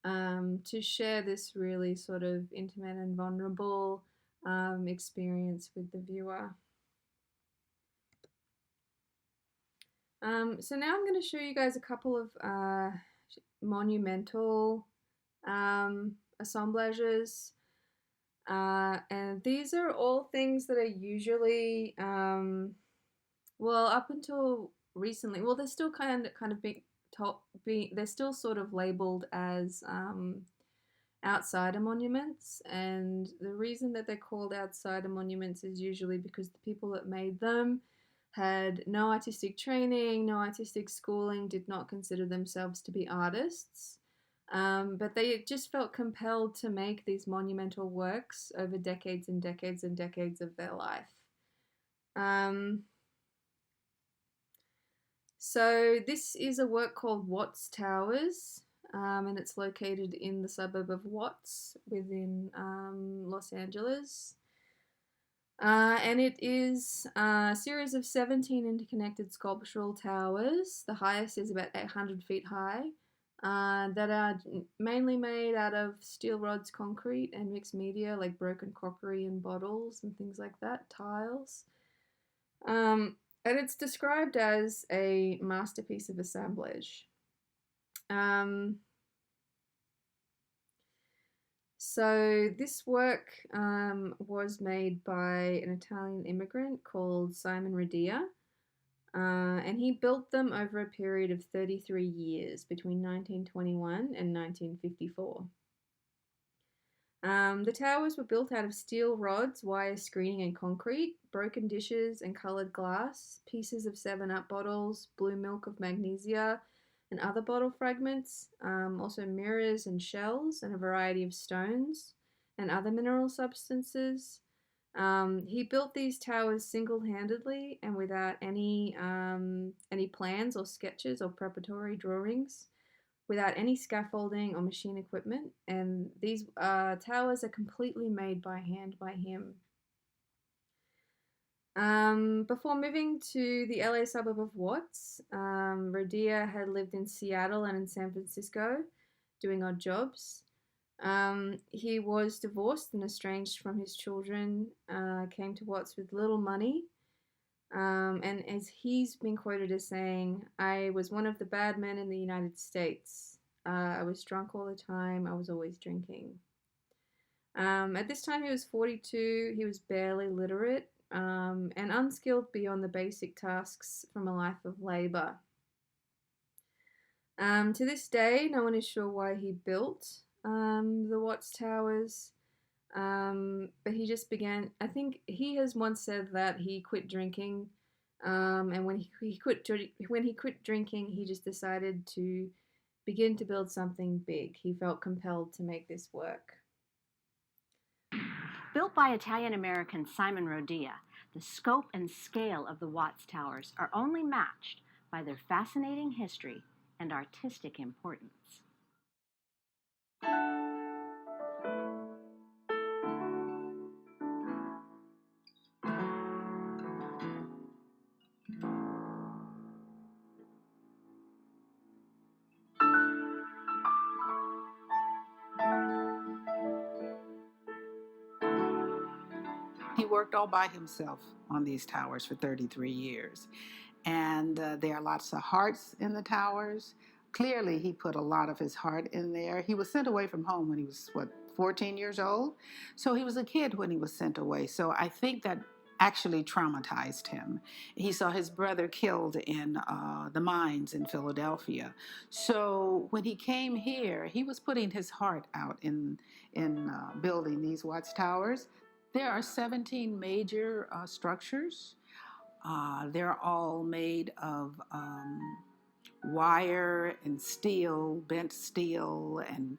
to share this really sort of intimate and vulnerable experience with the viewer. So now I'm going to show you guys a couple of monumental assemblages. And these are all things that are usually, well, up until recently, well, they're still kind of they're still sort of labeled as outsider monuments, and the reason that they're called outsider monuments is usually because the people that made them had no artistic training, no artistic schooling, did not consider themselves to be artists. But they just felt compelled to make these monumental works over decades and decades and decades of their life. So this is a work called Watts Towers, and it's located in the suburb of Watts within Los Angeles. And it is a series of 17 interconnected sculptural towers. The highest is about 800 feet high, that are mainly made out of steel rods, concrete, and mixed media like broken crockery and bottles and things like that, tiles. And it's described as a masterpiece of assemblage. So this work was made by an Italian immigrant called Simon Radia, and he built them over a period of 33 years between 1921 and 1954. The towers were built out of steel rods, wire screening and concrete, broken dishes and coloured glass, pieces of 7-Up bottles, blue milk of magnesia, and other bottle fragments, also mirrors and shells, and a variety of stones and other mineral substances. He built these towers single-handedly and without any plans or sketches or preparatory drawings, without any scaffolding or machine equipment, and these towers are completely made by hand by him. Before moving to the LA suburb of Watts, Rodia had lived in Seattle and in San Francisco, doing odd jobs. He was divorced and estranged from his children, came to Watts with little money, and as he's been quoted as saying, I was one of the bad men in the United States. I was drunk all the time, I was always drinking. At this time, he was 42, he was barely literate, and unskilled beyond the basic tasks from a life of labor. To this day, no one is sure why he built the Watts Towers, but he just began. I think he has once said that he quit drinking, and when he quit drinking, he just decided to begin to build something big. He felt compelled to make this work. Built by Italian-American Simon Rodia, the scope and scale of the Watts Towers are only matched by their fascinating history and artistic importance. He worked all by himself on these towers for 33 years. And there are lots of hearts in the towers. Clearly, he put a lot of his heart in there. He was sent away from home when he was, 14 years old? So he was a kid when he was sent away. So I think that actually traumatized him. He saw his brother killed in the mines in Philadelphia. So when he came here, he was putting his heart out in building these Watts Towers. There are 17 major structures. They're all made of wire and steel, bent steel, and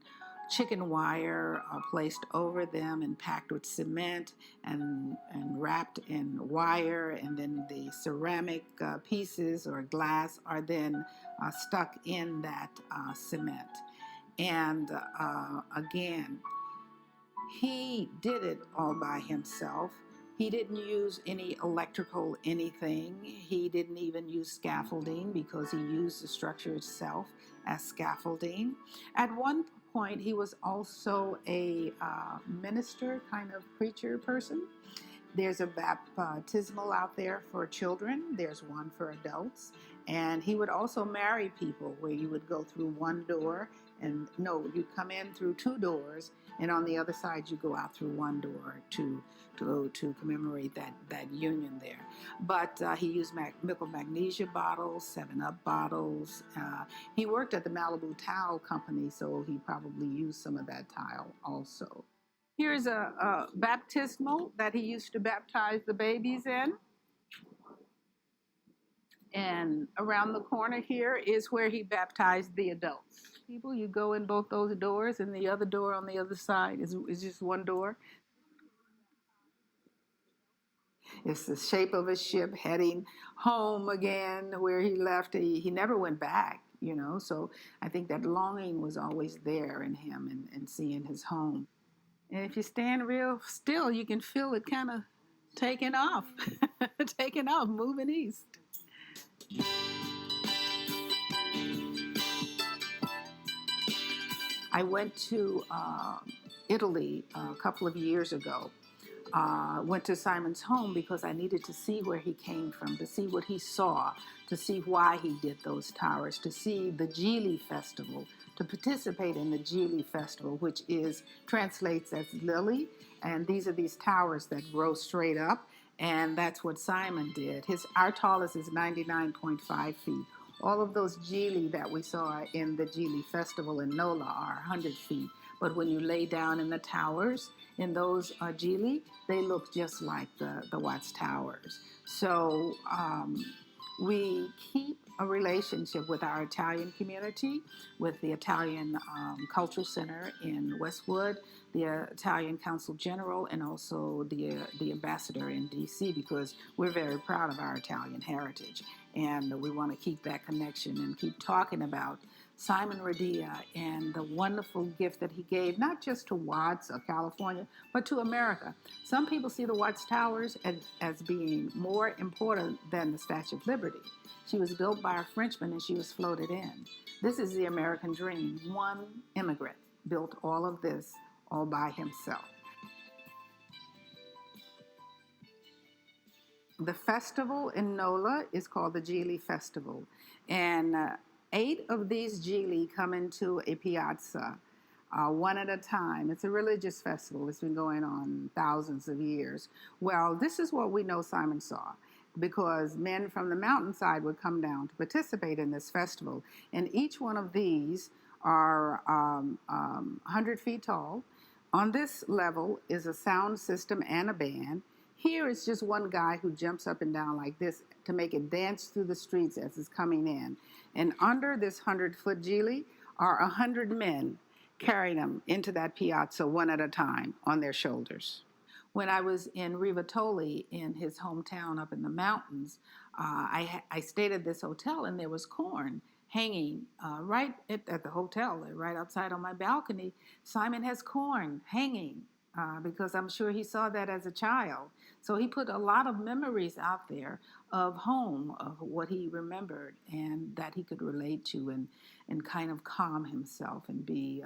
chicken wire placed over them and packed with cement and wrapped in wire. And then the ceramic pieces or glass are then stuck in that cement. And again, he did it all by himself. He didn't use any electrical anything. He didn't even use scaffolding because he used the structure itself as scaffolding. At one point, he was also a minister, kind of preacher person. There's a baptismal out there for children. There's one for adults. And he would also marry people where you would go through one door and no, you come in through two doors, and on the other side you go out through one door to commemorate that union there. But he used nickel magnesia bottles, 7-Up bottles. He worked at the Malibu Towel Company, so he probably used some of that tile also. Here's a baptismal that he used to baptize the babies in. And around the corner here is where he baptized the adults. People, you go in both those doors, and the other door on the other side is just one door. It's the shape of a ship heading home again where he left. He never went back, so I think that longing was always there in him and seeing his home. And if you stand real still, you can feel it kind of taking off, moving east. I went to Italy a couple of years ago. Went to Simon's home because I needed to see where he came from, to see what he saw, to see why he did those towers, to see the Gili Festival, to participate in the Gili Festival, which translates as lily. And these are these towers that grow straight up. And that's what Simon did. Our tallest is 99.5 feet. All of those Gili that we saw in the Gili Festival in NOLA are 100 feet. But when you lay down in the towers, in those Gili, they look just like the Watts Towers. So we keep a relationship with our Italian community, with the Italian Cultural Center in Westwood, the Italian Consul General, and also the ambassador in D.C., because we're very proud of our Italian heritage. And we want to keep that connection and keep talking about Simon Radia and the wonderful gift that he gave, not just to Watts or California, but to America. Some people see the Watts Towers as being more important than the Statue of Liberty. She was built by a Frenchman and she was floated in. This is the American dream. One immigrant built all of this all by himself. The festival in NOLA is called the Geely Festival, and 8 of these Geely come into a piazza, one at a time. It's a religious festival. It's been going on thousands of years. Well, this is what we know Simon saw, because men from the mountainside would come down to participate in this festival, and each one of these are 100 feet tall. On this level is a sound system and a band. Here is just one guy who jumps up and down like this to make it dance through the streets as it's coming in. And under this 100-foot Geely are 100 men carrying them into that piazza one at a time on their shoulders. When I was in Rivatoli, in his hometown up in the mountains, I stayed at this hotel and there was corn hanging right at the hotel, right outside on my balcony. Simon has corn hanging because I'm sure he saw that as a child. So he put a lot of memories out there of home, of what he remembered and that he could relate to, and kind of calm himself and be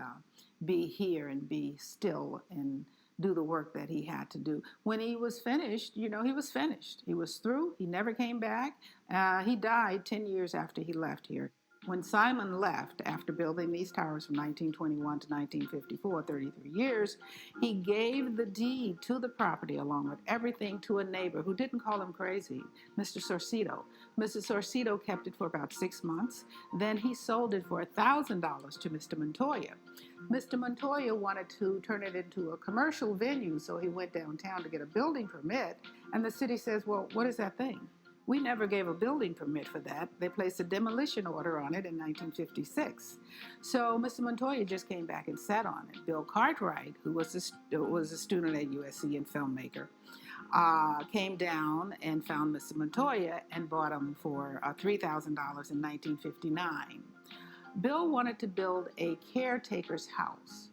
here and be still and do the work that he had to do. When he was finished, he was finished. He was through. He never came back. He died 10 years after he left here. When Simon left, after building these towers from 1921 to 1954, 33 years, he gave the deed to the property along with everything to a neighbor who didn't call him crazy, Mr. Sorcito. Mr. Sorcito kept it for about 6 months. Then he sold it for $1,000 to Mr. Montoya. Mr. Montoya wanted to turn it into a commercial venue, so he went downtown to get a building permit, and the city says, well, what is that thing? We never gave a building permit for that. They placed a demolition order on it in 1956. So Mr. Montoya just came back and sat on it. Bill Cartwright, who was a student at USC and filmmaker, came down and found Mr. Montoya and bought him for $3,000 in 1959. Bill wanted to build a caretaker's house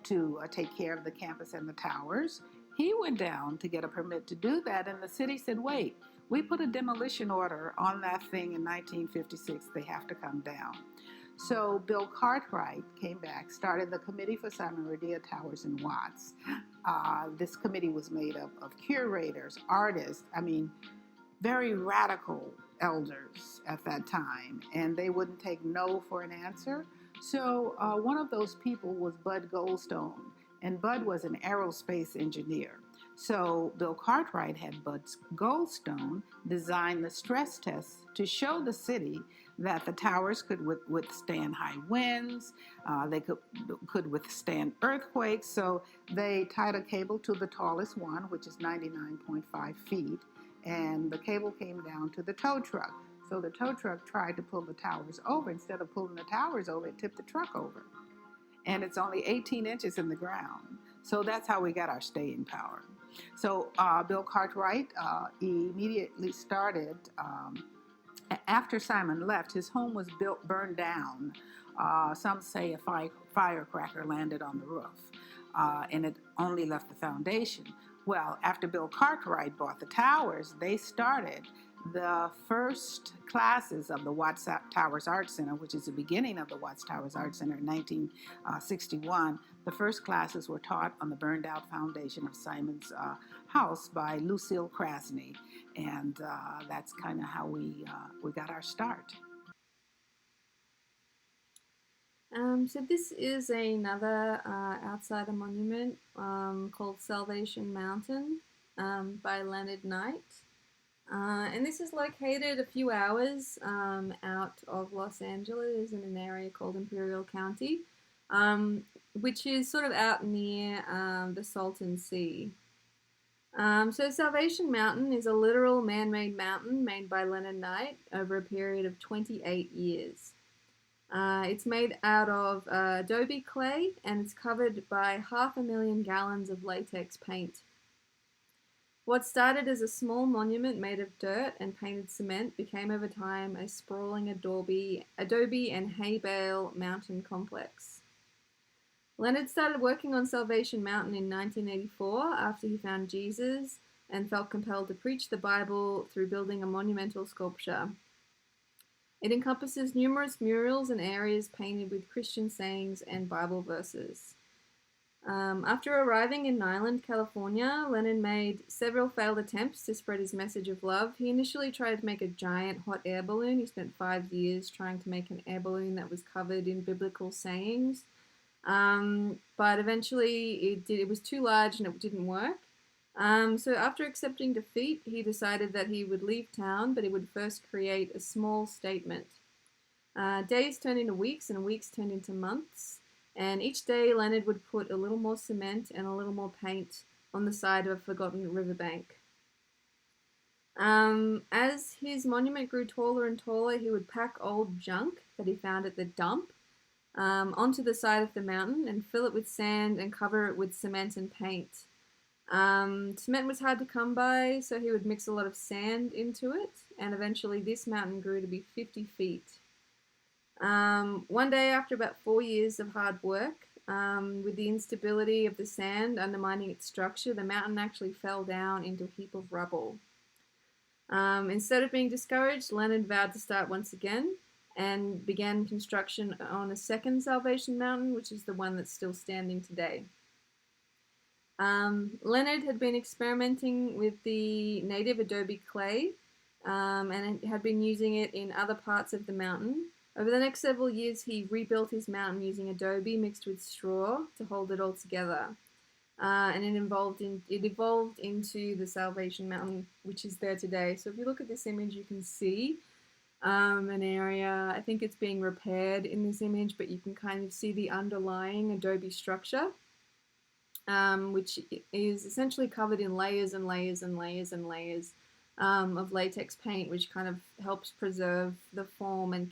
to take care of the campus and the towers. He went down to get a permit to do that, and the city said, wait, we put a demolition order on that thing in 1956. They have to come down. So Bill Cartwright came back, started the Committee for Simon Radia Towers in Watts. This committee was made up of curators, artists, very radical elders at that time, and they wouldn't take no for an answer. So one of those people was Bud Goldstone, and Bud was an aerospace engineer. So Bill Cartwright had Bud Goldstone design the stress tests to show the city that the towers could withstand high winds, they could withstand earthquakes. So they tied a cable to the tallest one, which is 99.5 feet, and the cable came down to the tow truck. So the tow truck tried to pull the towers over. Instead of pulling the towers over, it tipped the truck over. And it's only 18 inches in the ground. So that's how we got our staying power. So Bill Cartwright immediately started, after Simon left, his home was burned down. Some say a firecracker landed on the roof, and it only left the foundation. Well, after Bill Cartwright bought the towers, they started the first classes of the Watts Towers Art Center, which is the beginning of the Watts Towers Art Center in 1961. The first classes were taught on the burned out foundation of Simon's house by Lucille Krasny, and that's kind of how we got our start. So this is another outsider monument called Salvation Mountain by Leonard Knight. And this is located a few hours out of Los Angeles in an area called Imperial County, which is sort of out near the Salton Sea. So Salvation Mountain is a literal man-made mountain made by Leonard Knight over a period of 28 years. It's made out of adobe clay, and it's covered by 500,000 gallons of latex paint. What started as a small monument made of dirt and painted cement became over time a sprawling adobe and hay bale mountain complex. Leonard started working on Salvation Mountain in 1984 after he found Jesus and felt compelled to preach the Bible through building a monumental sculpture. It encompasses numerous murals and areas painted with Christian sayings and Bible verses. After arriving in Niland, California, Leonard made several failed attempts to spread his message of love. He initially tried to make a giant hot air balloon. He spent 5 years trying to make an air balloon that was covered in biblical sayings. But eventually it was too large and it didn't work. So after accepting defeat, he decided that he would leave town, but he would first create a small statement. Days turned into weeks and weeks turned into months. And each day Leonard would put a little more cement and a little more paint on the side of a forgotten riverbank. As his monument grew taller and taller, he would pack old junk that he found at the dump onto the side of the mountain and fill it with sand and cover it with cement and paint. Cement was hard to come by, so he would mix a lot of sand into it, and eventually this mountain grew to be 50 feet. One day, after about 4 years of hard work, with the instability of the sand undermining its structure, the mountain actually fell down into a heap of rubble. Instead of being discouraged, Leonard vowed to start once again and began construction on a second Salvation Mountain, which is the one that's still standing today. Leonard had been experimenting with the native adobe clay and had been using it in other parts of the mountain. Over the next several years, he rebuilt his mountain using adobe mixed with straw to hold it all together. And it evolved into the Salvation Mountain, which is there today. So if you look at this image, you can see an area. I think it's being repaired in this image, but you can kind of see the underlying adobe structure, which is essentially covered in layers and layers and layers and layers of latex paint, which kind of helps preserve the form and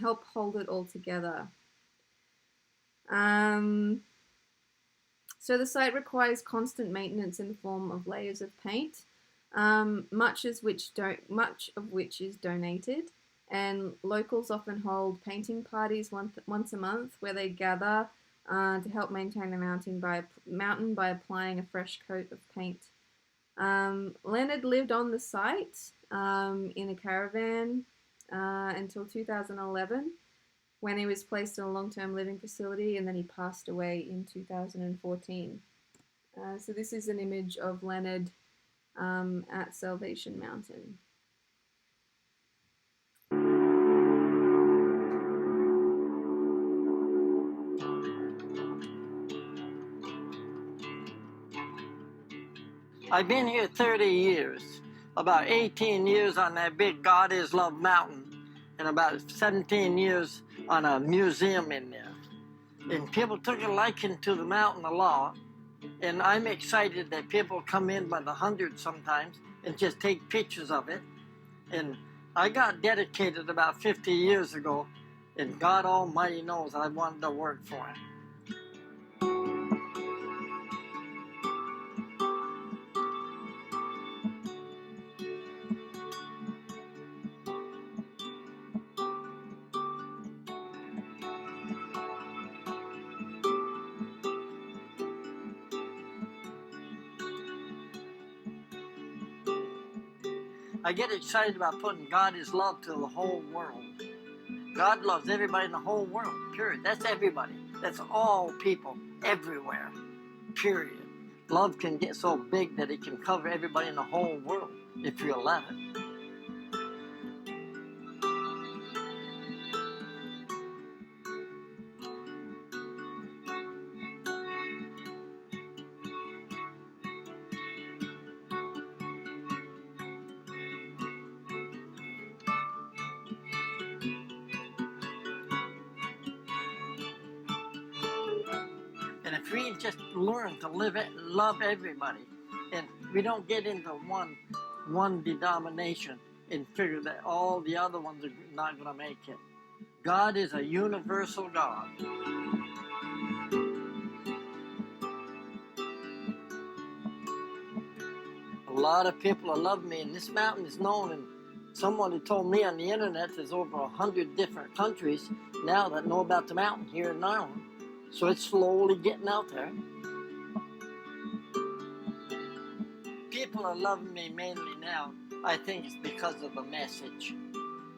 help hold it all together. So the site requires constant maintenance in the form of layers of paint, much of which is donated, and locals often hold painting parties once a month where they gather to help maintain the mountain by applying a fresh coat of paint. Leonard lived on the site in a caravan until 2011, when he was placed in a long-term living facility, and then he passed away in 2014. So this is an image of Leonard at Salvation Mountain. I've been here 30 years, about 18 years on that big God is Love mountain, and about 17 years on a museum in there. And people took a liking to the mountain a lot, and I'm excited that people come in by the hundreds sometimes and just take pictures of it. And I got dedicated about 50 years ago, and God Almighty knows I wanted to work for Him. I get excited about putting God is love to the whole world. God loves everybody in the whole world, period. That's everybody. That's all people, everywhere, period. Love can get so big that it can cover everybody in the whole world if you allow it. And if we just learn to love everybody, and we don't get into one denomination and figure that all the other ones are not going to make it. God is a universal God. lot of people love me, and this mountain is known, and somebody told me on the internet there's over 100 different countries now that know about the mountain here in Ireland. So it's slowly getting out there. People are loving me mainly now. I think it's because of the message.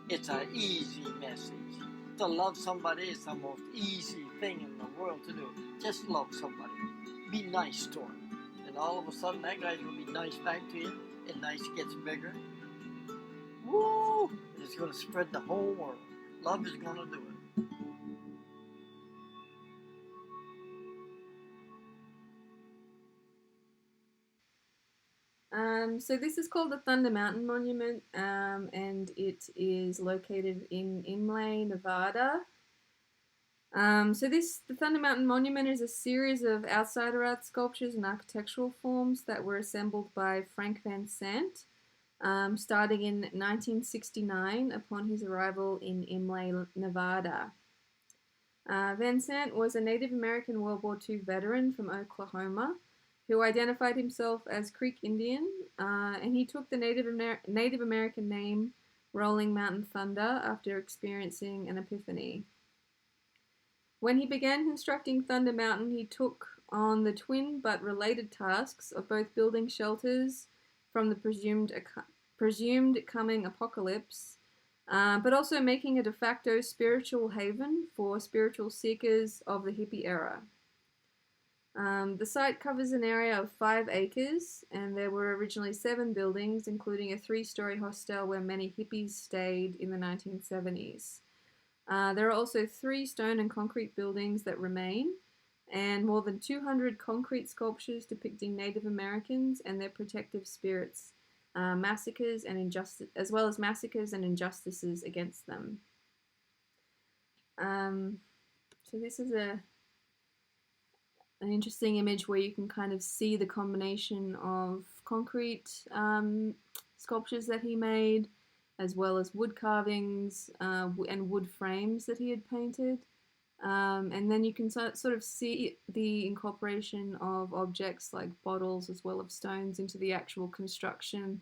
It's an easy message. To love somebody is the most easy thing in the world to do. Just love somebody. Be nice to them. And all of a sudden that guy's going to be nice back to you, and nice gets bigger. Woo! It's going to spread the whole world. Love is going to do it. So this is called the Thunder Mountain Monument, and it is located in Imlay, Nevada. The Thunder Mountain Monument is a series of outsider art sculptures and architectural forms that were assembled by Frank Van Sant, starting in 1969 upon his arrival in Imlay, Nevada. Van Sant was a Native American World War II veteran from Oklahoma who identified himself as Creek Indian, and he took the Native American name Rolling Mountain Thunder after experiencing an epiphany. When he began constructing Thunder Mountain, he took on the twin but related tasks of both building shelters from the presumed coming apocalypse, but also making a de facto spiritual haven for spiritual seekers of the hippie era. The site covers an area of 5 acres, and there were originally 7 buildings, including a 3-story hostel where many hippies stayed in the 1970s. There are also 3 stone and concrete buildings that remain, and more than 200 concrete sculptures depicting Native Americans and their protective spirits, massacres and as well as massacres and injustices against them. So this is an interesting image where you can kind of see the combination of concrete sculptures that he made, as well as wood carvings and wood frames that he had painted. And then you can sort of see the incorporation of objects like bottles as well as stones into the actual construction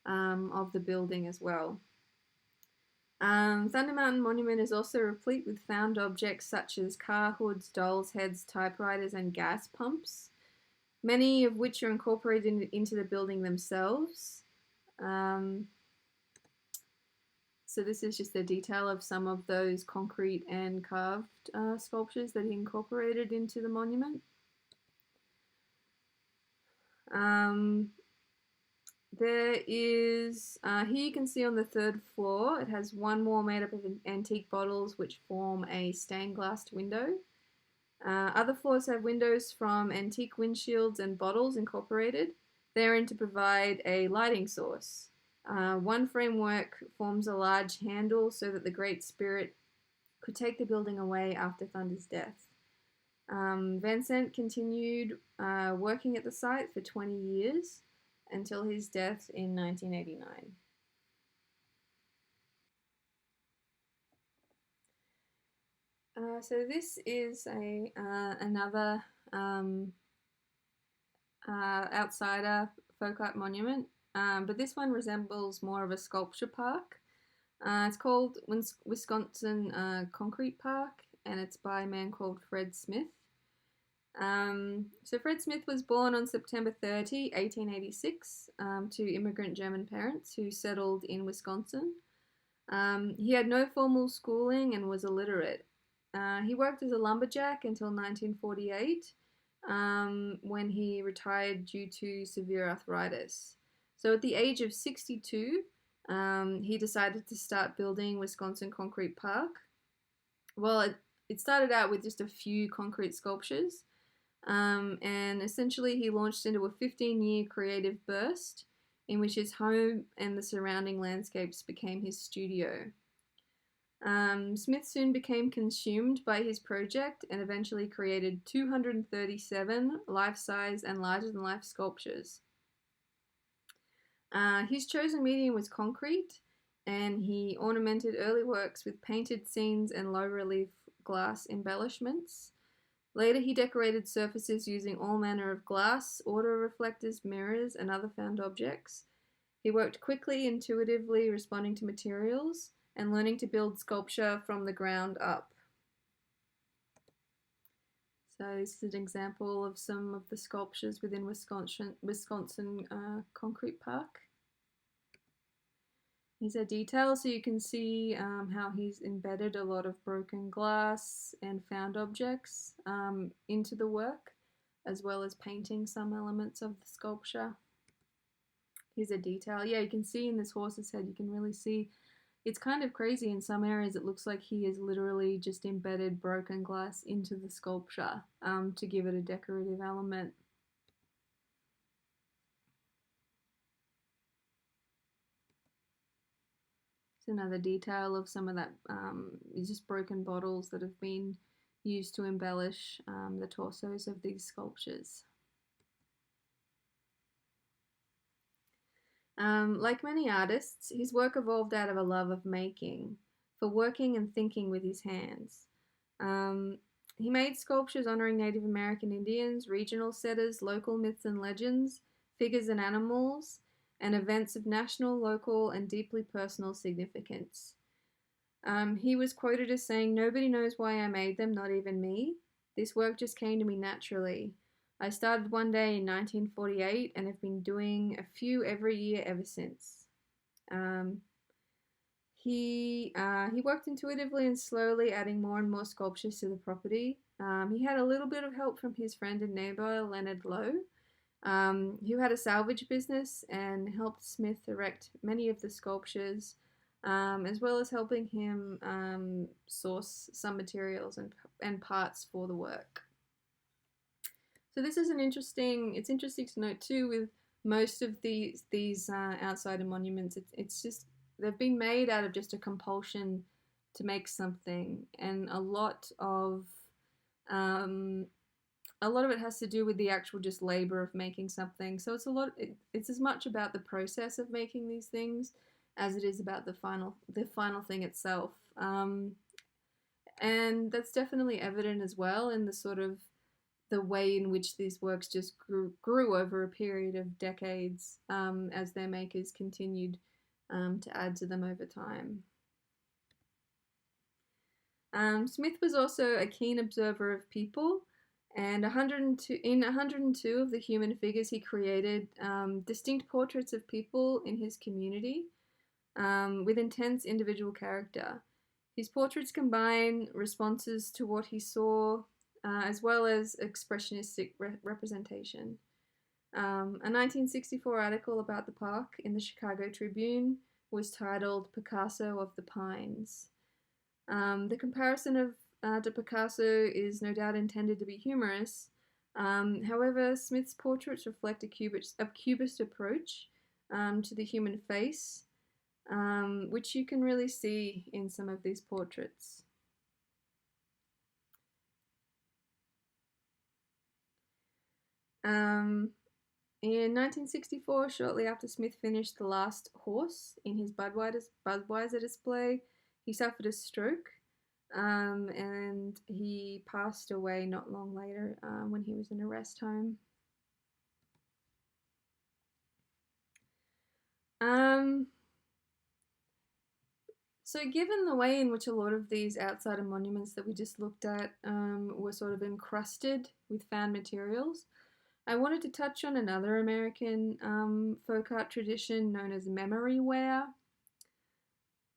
of the building as well. Thunder Mountain Monument is also replete with found objects such as car hoods, dolls' heads, typewriters, and gas pumps, many of which are incorporated into the building themselves. So this is just a detail of some of those concrete and carved sculptures that he incorporated into the monument. There is, here you can see on the 3rd floor, it has one wall made up of antique bottles which form a stained glass window. Other floors have windows from antique windshields and bottles incorporated therein to provide a lighting source. One framework forms a large handle so that the Great Spirit could take the building away after Thunder's death. Van Sant continued working at the site for 20 years until his death in 1989. So this is another outsider folk art monument, but this one resembles more of a sculpture park. It's called Wisconsin Concrete Park, and it's by a man called Fred Smith. So Fred Smith was born on September 30, 1886, to immigrant German parents who settled in Wisconsin. He had no formal schooling and was illiterate. He worked as a lumberjack until 1948, when he retired due to severe arthritis. So at the age of 62, he decided to start building Wisconsin Concrete Park. Well, it started out with just a few concrete sculptures, and essentially he launched into a 15-year creative burst in which his home and the surrounding landscapes became his studio. Smith soon became consumed by his project and eventually created 237 life-size and larger-than-life sculptures. His chosen medium was concrete, and he ornamented early works with painted scenes and low-relief glass embellishments. Later, he decorated surfaces using all manner of glass, autoreflectors, mirrors, and other found objects. He worked quickly, intuitively, responding to materials, and learning to build sculpture from the ground up. So this is an example of some of the sculptures within Wisconsin Concrete Park. These are details, so you can see how he's embedded a lot of broken glass and found objects into the work, as well as painting some elements of the sculpture. Here's a detail. Yeah, you can see in this horse's head, you can really see it's kind of crazy. In some areas, it looks like he has literally just embedded broken glass into the sculpture to give it a decorative element. It's another detail of some of that, just broken bottles that have been used to embellish the torsos of these sculptures. Like many artists, his work evolved out of a love of making, for working and thinking with his hands. He made sculptures honoring Native American Indians, regional setters, local myths and legends, figures and animals, and events of national, local, and deeply personal significance. He was quoted as saying, "Nobody knows why I made them, not even me. This work just came to me naturally. I started one day in 1948 and have been doing a few every year ever since." He worked intuitively and slowly, adding more and more sculptures to the property. He had a little bit of help from his friend and neighbor, Leonard Lowe, who had a salvage business and helped Smith erect many of the sculptures, as well as helping him source some materials and parts for the work. So this is it's interesting to note too, with most of these outsider monuments, it's just, they've been made out of just a compulsion to make something, and a lot of it has to do with the actual just labor of making something. So it's as much about the process of making these things as it is about the final thing itself. And that's definitely evident as well in the sort of the way in which these works just grew over a period of decades, as their makers continued to add to them over time. Smith was also a keen observer of people, and in 102 of the human figures he created distinct portraits of people in his community with intense individual character. His portraits combine responses to what he saw as well as expressionistic representation. A 1964 article about the park in the Chicago Tribune was titled "Picasso of the Pines." The comparison to Picasso is no doubt intended to be humorous. However, Smith's portraits reflect a cubist approach to the human face, which you can really see in some of these portraits. In 1964, shortly after Smith finished The Last Horse in his Budweiser display, he suffered a stroke, and he passed away not long later when he was in a rest home. So given the way in which a lot of these outsider monuments that we just looked at were sort of encrusted with found materials, I wanted to touch on another American folk art tradition known as memory wear.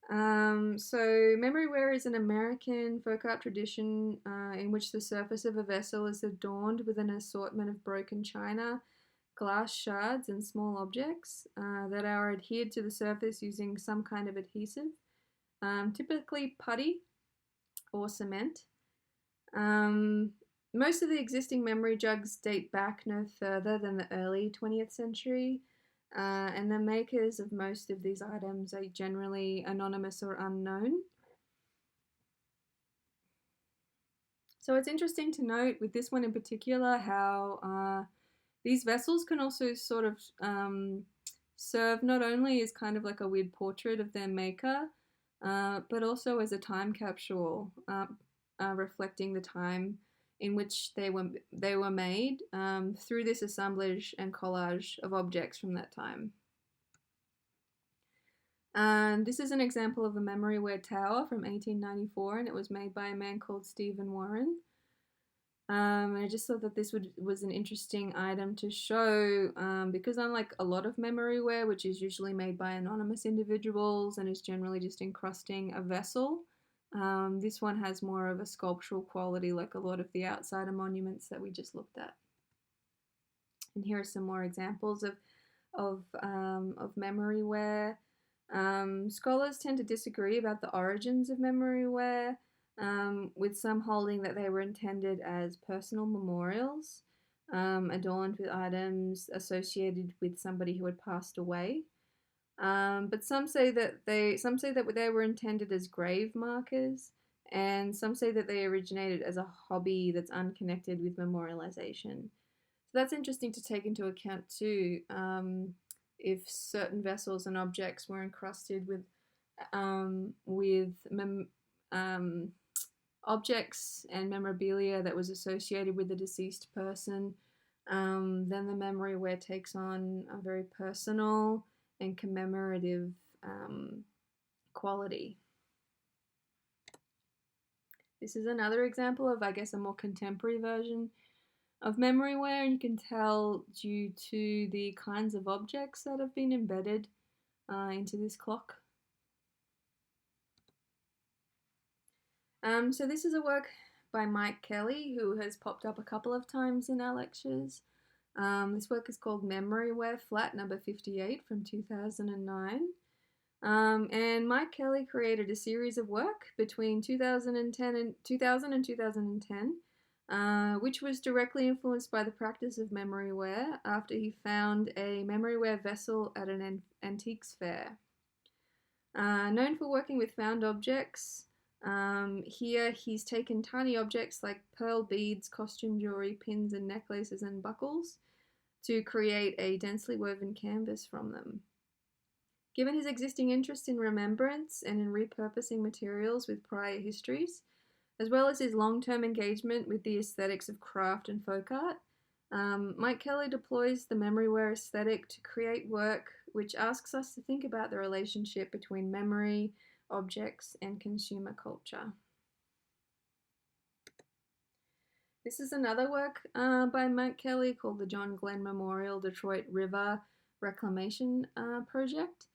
So memory wear is an American folk art tradition in which the surface of a vessel is adorned with an assortment of broken china, glass shards, and small objects that are adhered to the surface using some kind of adhesive, typically putty or cement. Most of the existing memory jugs date back no further than the early 20th century, and the makers of most of these items are generally anonymous or unknown. So it's interesting to note with this one in particular how these vessels can also sort of serve not only as kind of like a weird portrait of their maker, but also as a time capsule reflecting the time in which they were made through this assemblage and collage of objects from that time. This is an example of a memory-ware tower from 1894, and it was made by a man called Stephen Warren. And I just thought that this was an interesting item to show because unlike a lot of memory-ware, which is usually made by anonymous individuals and is generally just encrusting a vessel, this one has more of a sculptural quality, like a lot of the outsider monuments that we just looked at. And here are some more examples of memory-ware. Scholars tend to disagree about the origins of memory-ware, with some holding that they were intended as personal memorials, adorned with items associated with somebody who had passed away. But some say that they were intended as grave markers, and some say that they originated as a hobby that's unconnected with memorialization. So that's interesting to take into account too. If certain vessels and objects were encrusted with objects and memorabilia that was associated with the deceased person, then the memory-ware takes on a very personal and commemorative quality. This is another example of, I guess, a more contemporary version of memory-ware, and you can tell due to the kinds of objects that have been embedded into this clock. So this is a work by Mike Kelly, who has popped up a couple of times in our lectures. This work is called Memory-Ware Flat number 58 from 2009. And Mike Kelly created a series of work between 2000 and 2010, which was directly influenced by the practice of memory-ware after he found a memory-ware vessel at an antiques fair. Known for working with found objects, here he's taken tiny objects like pearl beads, costume jewelry, pins and necklaces and buckles to create a densely woven canvas from them. Given his existing interest in remembrance and in repurposing materials with prior histories, as well as his long-term engagement with the aesthetics of craft and folk art, Mike Kelly deploys the memory-ware aesthetic to create work which asks us to think about the relationship between memory, objects, and consumer culture. This is another work by Mike Kelly called the John Glenn Memorial Detroit River Reclamation Project.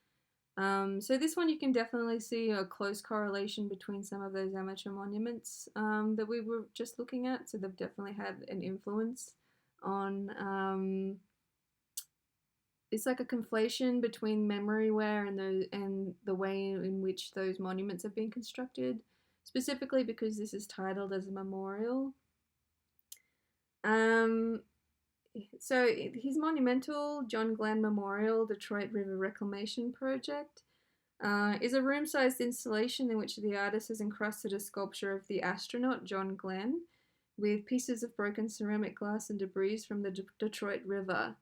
So this one you can definitely see a close correlation between some of those amateur monuments that we were just looking at. So they've definitely had an influence on, it's like a conflation between memory-ware and the way in which those monuments have been constructed, specifically because this is titled as a memorial. So his monumental John Glenn Memorial Detroit River Reclamation Project is a room-sized installation in which the artist has encrusted a sculpture of the astronaut John Glenn with pieces of broken ceramic glass and debris from the Detroit River.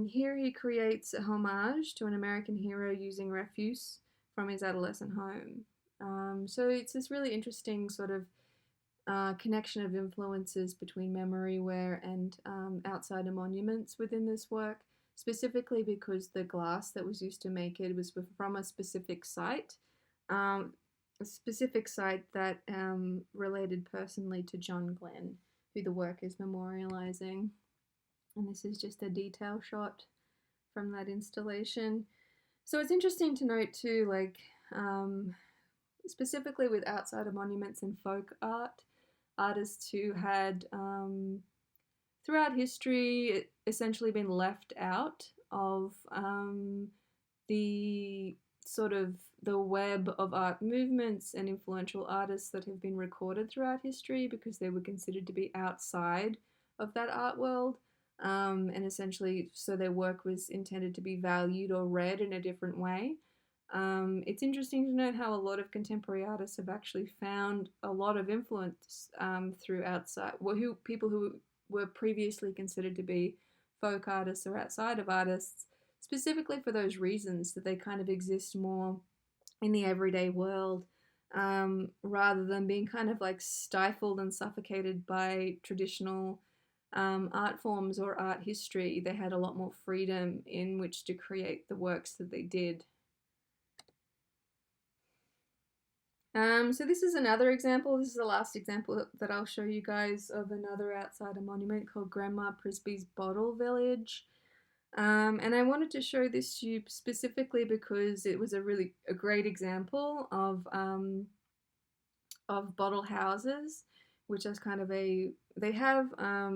Here he creates a homage to an American hero using refuse from his adolescent home. So it's this really interesting sort of connection of influences between memory-ware and outsider monuments within this work, specifically because the glass that was used to make it was from a specific site that related personally to John Glenn, who the work is memorializing. And this is just a detail shot from that installation. So it's interesting to note too, like specifically with outsider monuments and folk art, artists who had throughout history essentially been left out of the sort of the web of art movements and influential artists that have been recorded throughout history because they were considered to be outside of that art world, and essentially so their work was intended to be valued or read in a different way. It's interesting to note how a lot of contemporary artists have actually found a lot of influence through people who were previously considered to be folk artists or outside of artists, specifically for those reasons that they kind of exist more in the everyday world rather than being kind of like stifled and suffocated by traditional art forms or art history. They had a lot more freedom in which to create the works that they did. So this is another example. This is the last example that I'll show you guys of another outsider monument called Grandma Prisby's Bottle Village. And I wanted to show this to you specifically because it was a great example of bottle houses, which is kind of they have a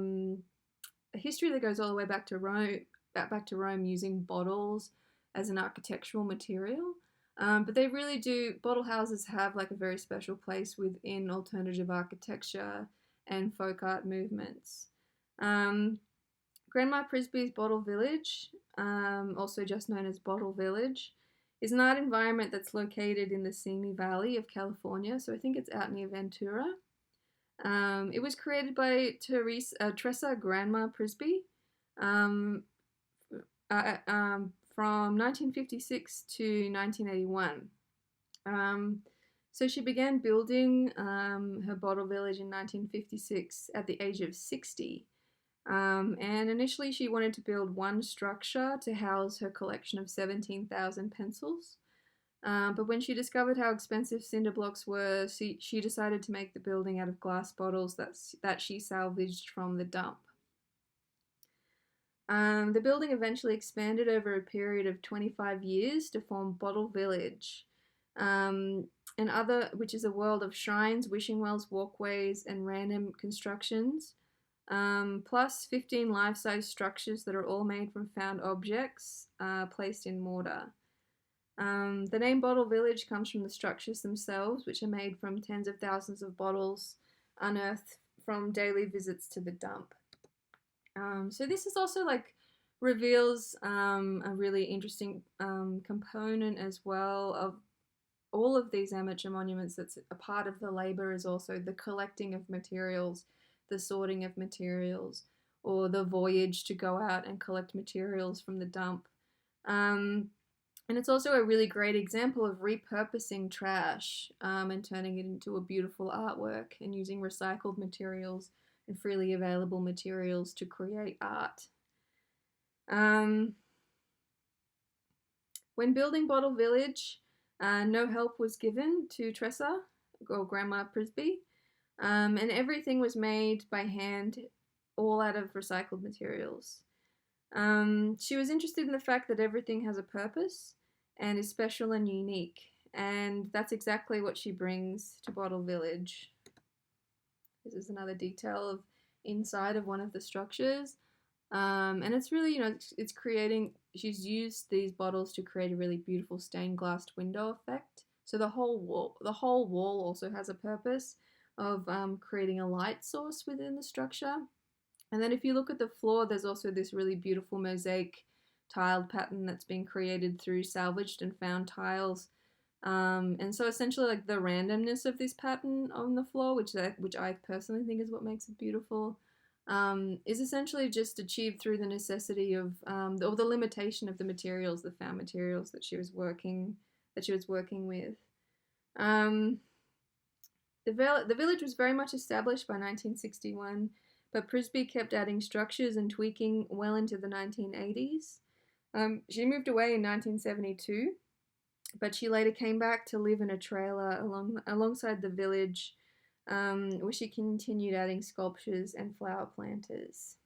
history that goes all the way back to Rome using bottles as an architectural material. But they really do, bottle houses have like a very special place within alternative architecture and folk art movements. Grandma Prisby's Bottle Village, also just known as Bottle Village, is an art environment that's located in the Simi Valley of California, so I think it's out near Ventura. It was created by Tressa Grandma Prisby from 1956 to 1981. So she began building her bottle village in 1956 at the age of 60. And initially she wanted to build one structure to house her collection of 17,000 pencils. But when she discovered how expensive cinder blocks were, she decided to make the building out of glass bottles that she salvaged from the dump. The building eventually expanded over a period of 25 years to form Bottle Village, which is a world of shrines, wishing wells, walkways, and random constructions, plus 15 life-size structures that are all made from found objects placed in mortar. The name Bottle Village comes from the structures themselves, which are made from tens of thousands of bottles unearthed from daily visits to the dump. So this is also like reveals a really interesting component as well of all of these amateur monuments. That's a part of the labor is also the collecting of materials, the sorting of materials, or the voyage to go out and collect materials from the dump. And it's also a really great example of repurposing trash and turning it into a beautiful artwork and using recycled materials and freely available materials to create art. When building Bottle Village, no help was given to Tressa or Grandma Prisby, and everything was made by hand, all out of recycled materials. She was interested in the fact that everything has a purpose and is special and unique, and that's exactly what she brings to Bottle Village. This is another detail of inside of one of the structures, and it's really, it's creating. She's used these bottles to create a really beautiful stained glass window effect. So the whole wall also has a purpose of creating a light source within the structure. And then if you look at the floor, there's also this really beautiful mosaic tiled pattern that's been created through salvaged and found tiles. And so essentially like the randomness of this pattern on the floor, which I personally think is what makes it beautiful, is essentially just achieved through the necessity of, or the limitation of the materials, the found materials that she was working with. The village was very much established by 1961, but Prisby kept adding structures and tweaking well into the 1980s. She moved away in 1972, but she later came back to live in a trailer alongside the village, where she continued adding sculptures and flower planters.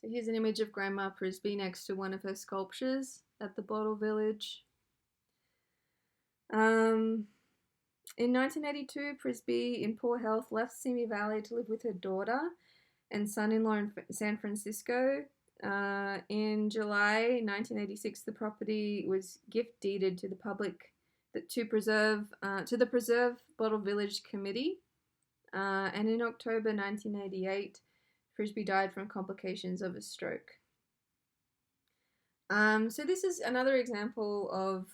So here's an image of Grandma Prisby next to one of her sculptures at the Bottle Village. In 1982, Prisby, in poor health, left Simi Valley to live with her daughter and son-in-law in San Francisco. In July 1986, the property was gift deeded to the public to the Preserve Bottle Village Committee. And in October 1988, Prisby died from complications of a stroke. So this is another example of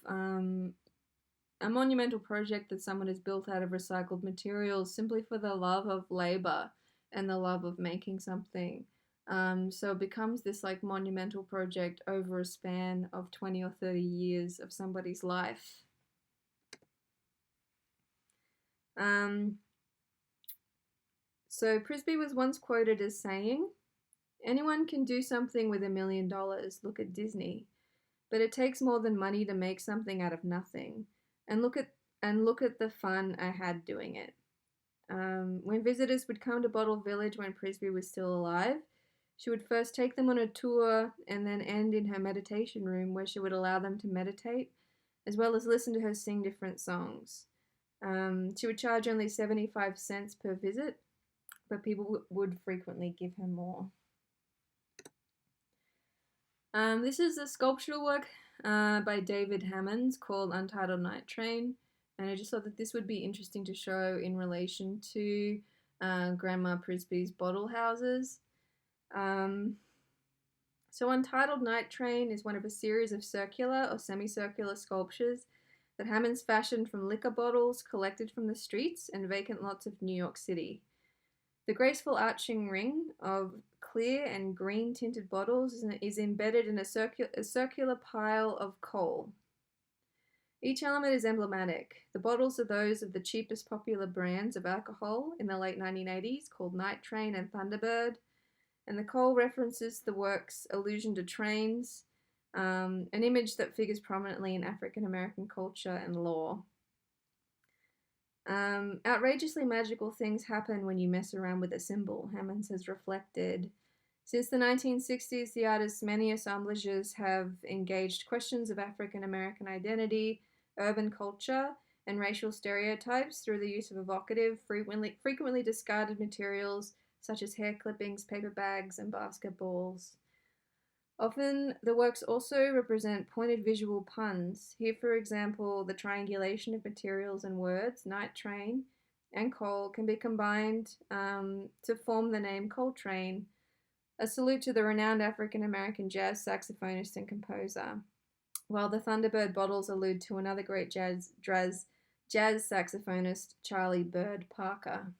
a monumental project that someone has built out of recycled materials simply for the love of labor and the love of making something. So it becomes this like monumental project over a span of 20 or 30 years of somebody's life. So Prisby was once quoted as saying, "Anyone can do something with $1 million. Look at Disney. But it takes more than money to make something out of nothing. And look at the fun I had doing it." When visitors would come to Bottle Village when Prisby was still alive, she would first take them on a tour and then end in her meditation room, where she would allow them to meditate, as well as listen to her sing different songs. She would charge only 75 cents per visit, but people would frequently give her more. This is a sculptural work by David Hammonds called Untitled Night Train, and I just thought that this would be interesting to show in relation to Grandma Prisby's bottle houses. So Untitled Night Train is one of a series of circular or semicircular sculptures that Hammonds fashioned from liquor bottles collected from the streets and vacant lots of New York City. The graceful arching ring of clear and green tinted bottles is embedded in a circular pile of coal. Each element is emblematic. The bottles are those of the cheapest popular brands of alcohol in the late 1980s called Night Train and Thunderbird, and the coal references the work's allusion to trains, an image that figures prominently in African American culture and law. Outrageously magical things happen when you mess around with a symbol, Hammonds has reflected. Since the 1960s, the artist's many assemblages have engaged questions of African American identity, urban culture, and racial stereotypes through the use of evocative, frequently discarded materials such as hair clippings, paper bags, and basketballs. Often, the works also represent pointed visual puns. Here, for example, the triangulation of materials and words, night train and coal, can be combined to form the name Coltrane, a salute to the renowned African-American jazz saxophonist and composer, while the Thunderbird bottles allude to another great jazz saxophonist, Charlie Bird Parker.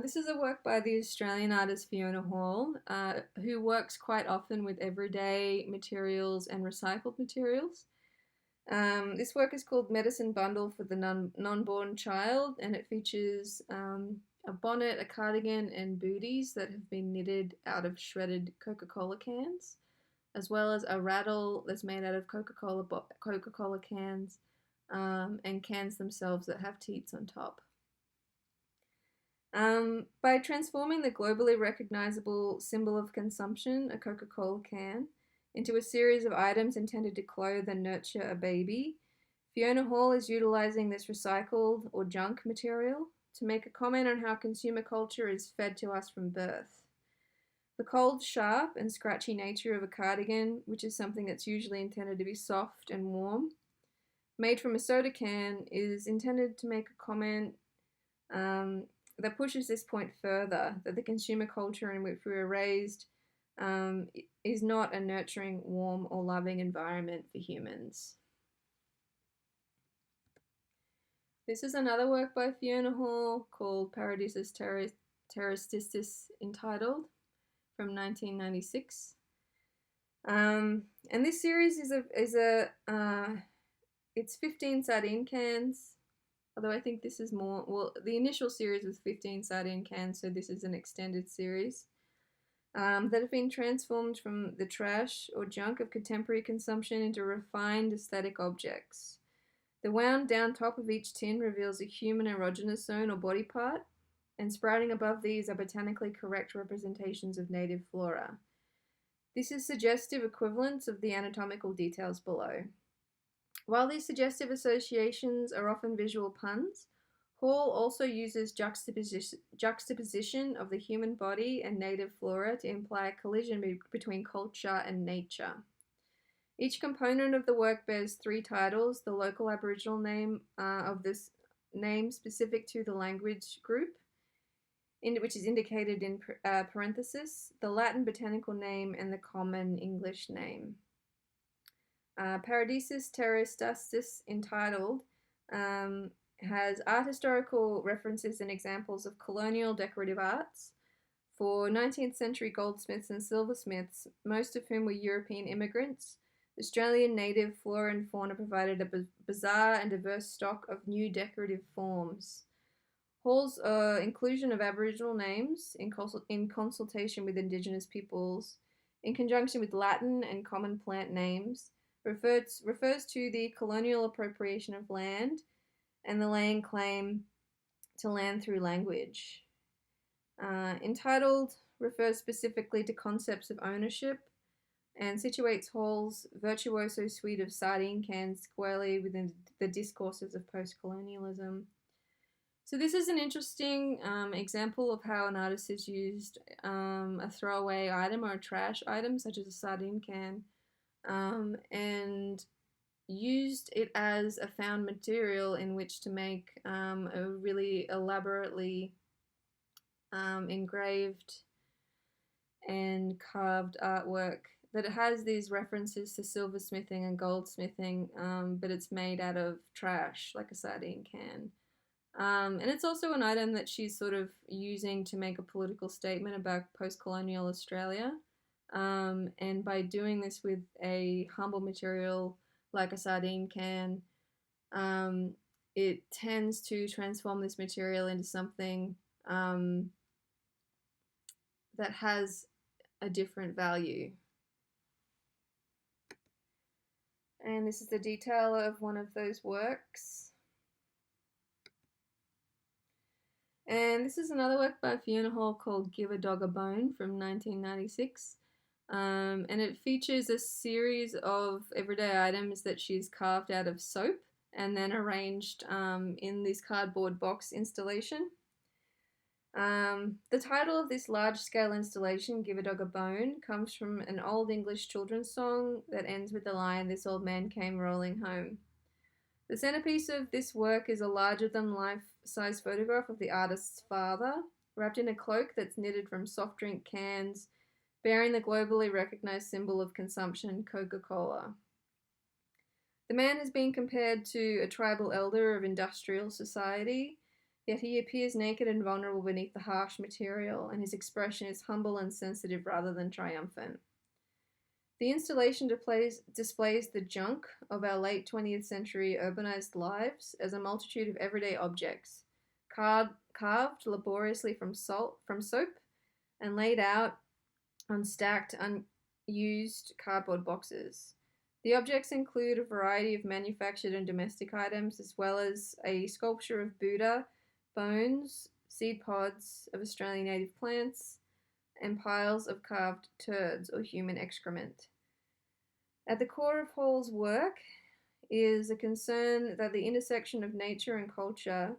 This is a work by the Australian artist Fiona Hall, who works quite often with everyday materials and recycled materials. This work is called Medicine Bundle for the Non-Born Child, and it features a bonnet, a cardigan, and booties that have been knitted out of shredded Coca-Cola cans, as well as a rattle that's made out of Coca-Cola cans, and cans themselves that have teats on top. By transforming the globally recognizable symbol of consumption, a Coca-Cola can, into a series of items intended to clothe and nurture a baby, Fiona Hall is utilizing this recycled or junk material to make a comment on how consumer culture is fed to us from birth. The cold, sharp, and scratchy nature of a cardigan, which is something that's usually intended to be soft and warm, made from a soda can, is intended to make a comment that pushes this point further, that the consumer culture in which we were raised is not a nurturing, warm, or loving environment for humans. This is another work by Fiona Hall called Paradisus Terrestistis Entitled from 1996. And this series it's 15 sardine cans, although I think this is more, well, the initial series was 15 sardine cans, so this is an extended series, that have been transformed from the trash or junk of contemporary consumption into refined aesthetic objects. The wound down top of each tin reveals a human erogenous zone or body part, and sprouting above these are botanically correct representations of native flora. This is suggestive equivalents of the anatomical details below. While these suggestive associations are often visual puns, Hall also uses juxtaposition of the human body and native flora to imply a collision between culture and nature. Each component of the work bears 3 titles: the local Aboriginal name of this name specific to the language group, which is indicated in parenthesis, the Latin botanical name, and the common English name. Paradisus Terrestistis Entitled has art historical references and examples of colonial decorative arts for 19th century goldsmiths and silversmiths, most of whom were European immigrants, Australian native flora and fauna provided a bizarre and diverse stock of new decorative forms. Hall's inclusion of Aboriginal names in consultation with Indigenous peoples, in conjunction with Latin and common plant names, refers to the colonial appropriation of land and the laying claim to land through language. Entitled refers specifically to concepts of ownership and situates Hall's virtuoso suite of sardine cans squarely within the discourses of post-colonialism. So this is an interesting example of how an artist has used a throwaway item or a trash item, such as a sardine can, and used it as a found material in which to make a really elaborately engraved and carved artwork that it has these references to silversmithing and goldsmithing, but it's made out of trash, like a sardine can. And it's also an item that she's sort of using to make a political statement about post-colonial Australia. And by doing this with a humble material like a sardine can, it tends to transform this material into something that has a different value. And this is the detail of one of those works. And this is another work by Fiona Hall called Give a Dog a Bone from 1996. And it features a series of everyday items that she's carved out of soap and then arranged in this cardboard box installation. The title of this large-scale installation, Give a Dog a Bone, comes from an old English children's song that ends with the line, "This old man came rolling home." The centerpiece of this work is a larger-than-life-size photograph of the artist's father, wrapped in a cloak that's knitted from soft drink cans, bearing the globally recognized symbol of consumption, Coca-Cola. The man has been compared to a tribal elder of industrial society, yet he appears naked and vulnerable beneath the harsh material, and his expression is humble and sensitive rather than triumphant. The installation displays the junk of our late 20th century urbanized lives as a multitude of everyday objects, carved laboriously from soap and laid out on stacked, unused cardboard boxes. The objects include a variety of manufactured and domestic items, as well as a sculpture of Buddha, bones, seed pods of Australian native plants, and piles of carved turds or human excrement. At the core of Hall's work is a concern that the intersection of nature and culture,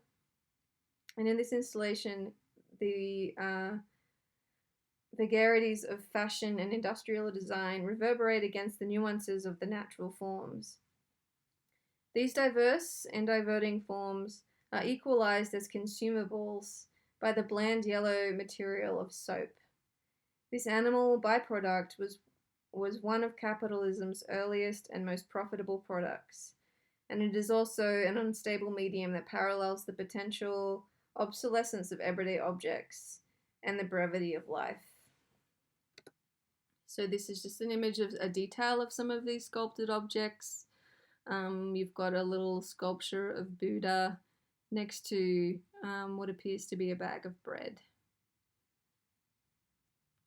and in this installation, the vagaries of fashion and industrial design reverberate against the nuances of the natural forms. These diverse and diverting forms are equalized as consumables by the bland yellow material of soap. This animal byproduct was one of capitalism's earliest and most profitable products, and it is also an unstable medium that parallels the potential obsolescence of everyday objects and the brevity of life. So this is just an image of a detail of some of these sculpted objects. You've got a little sculpture of Buddha next to what appears to be a bag of bread.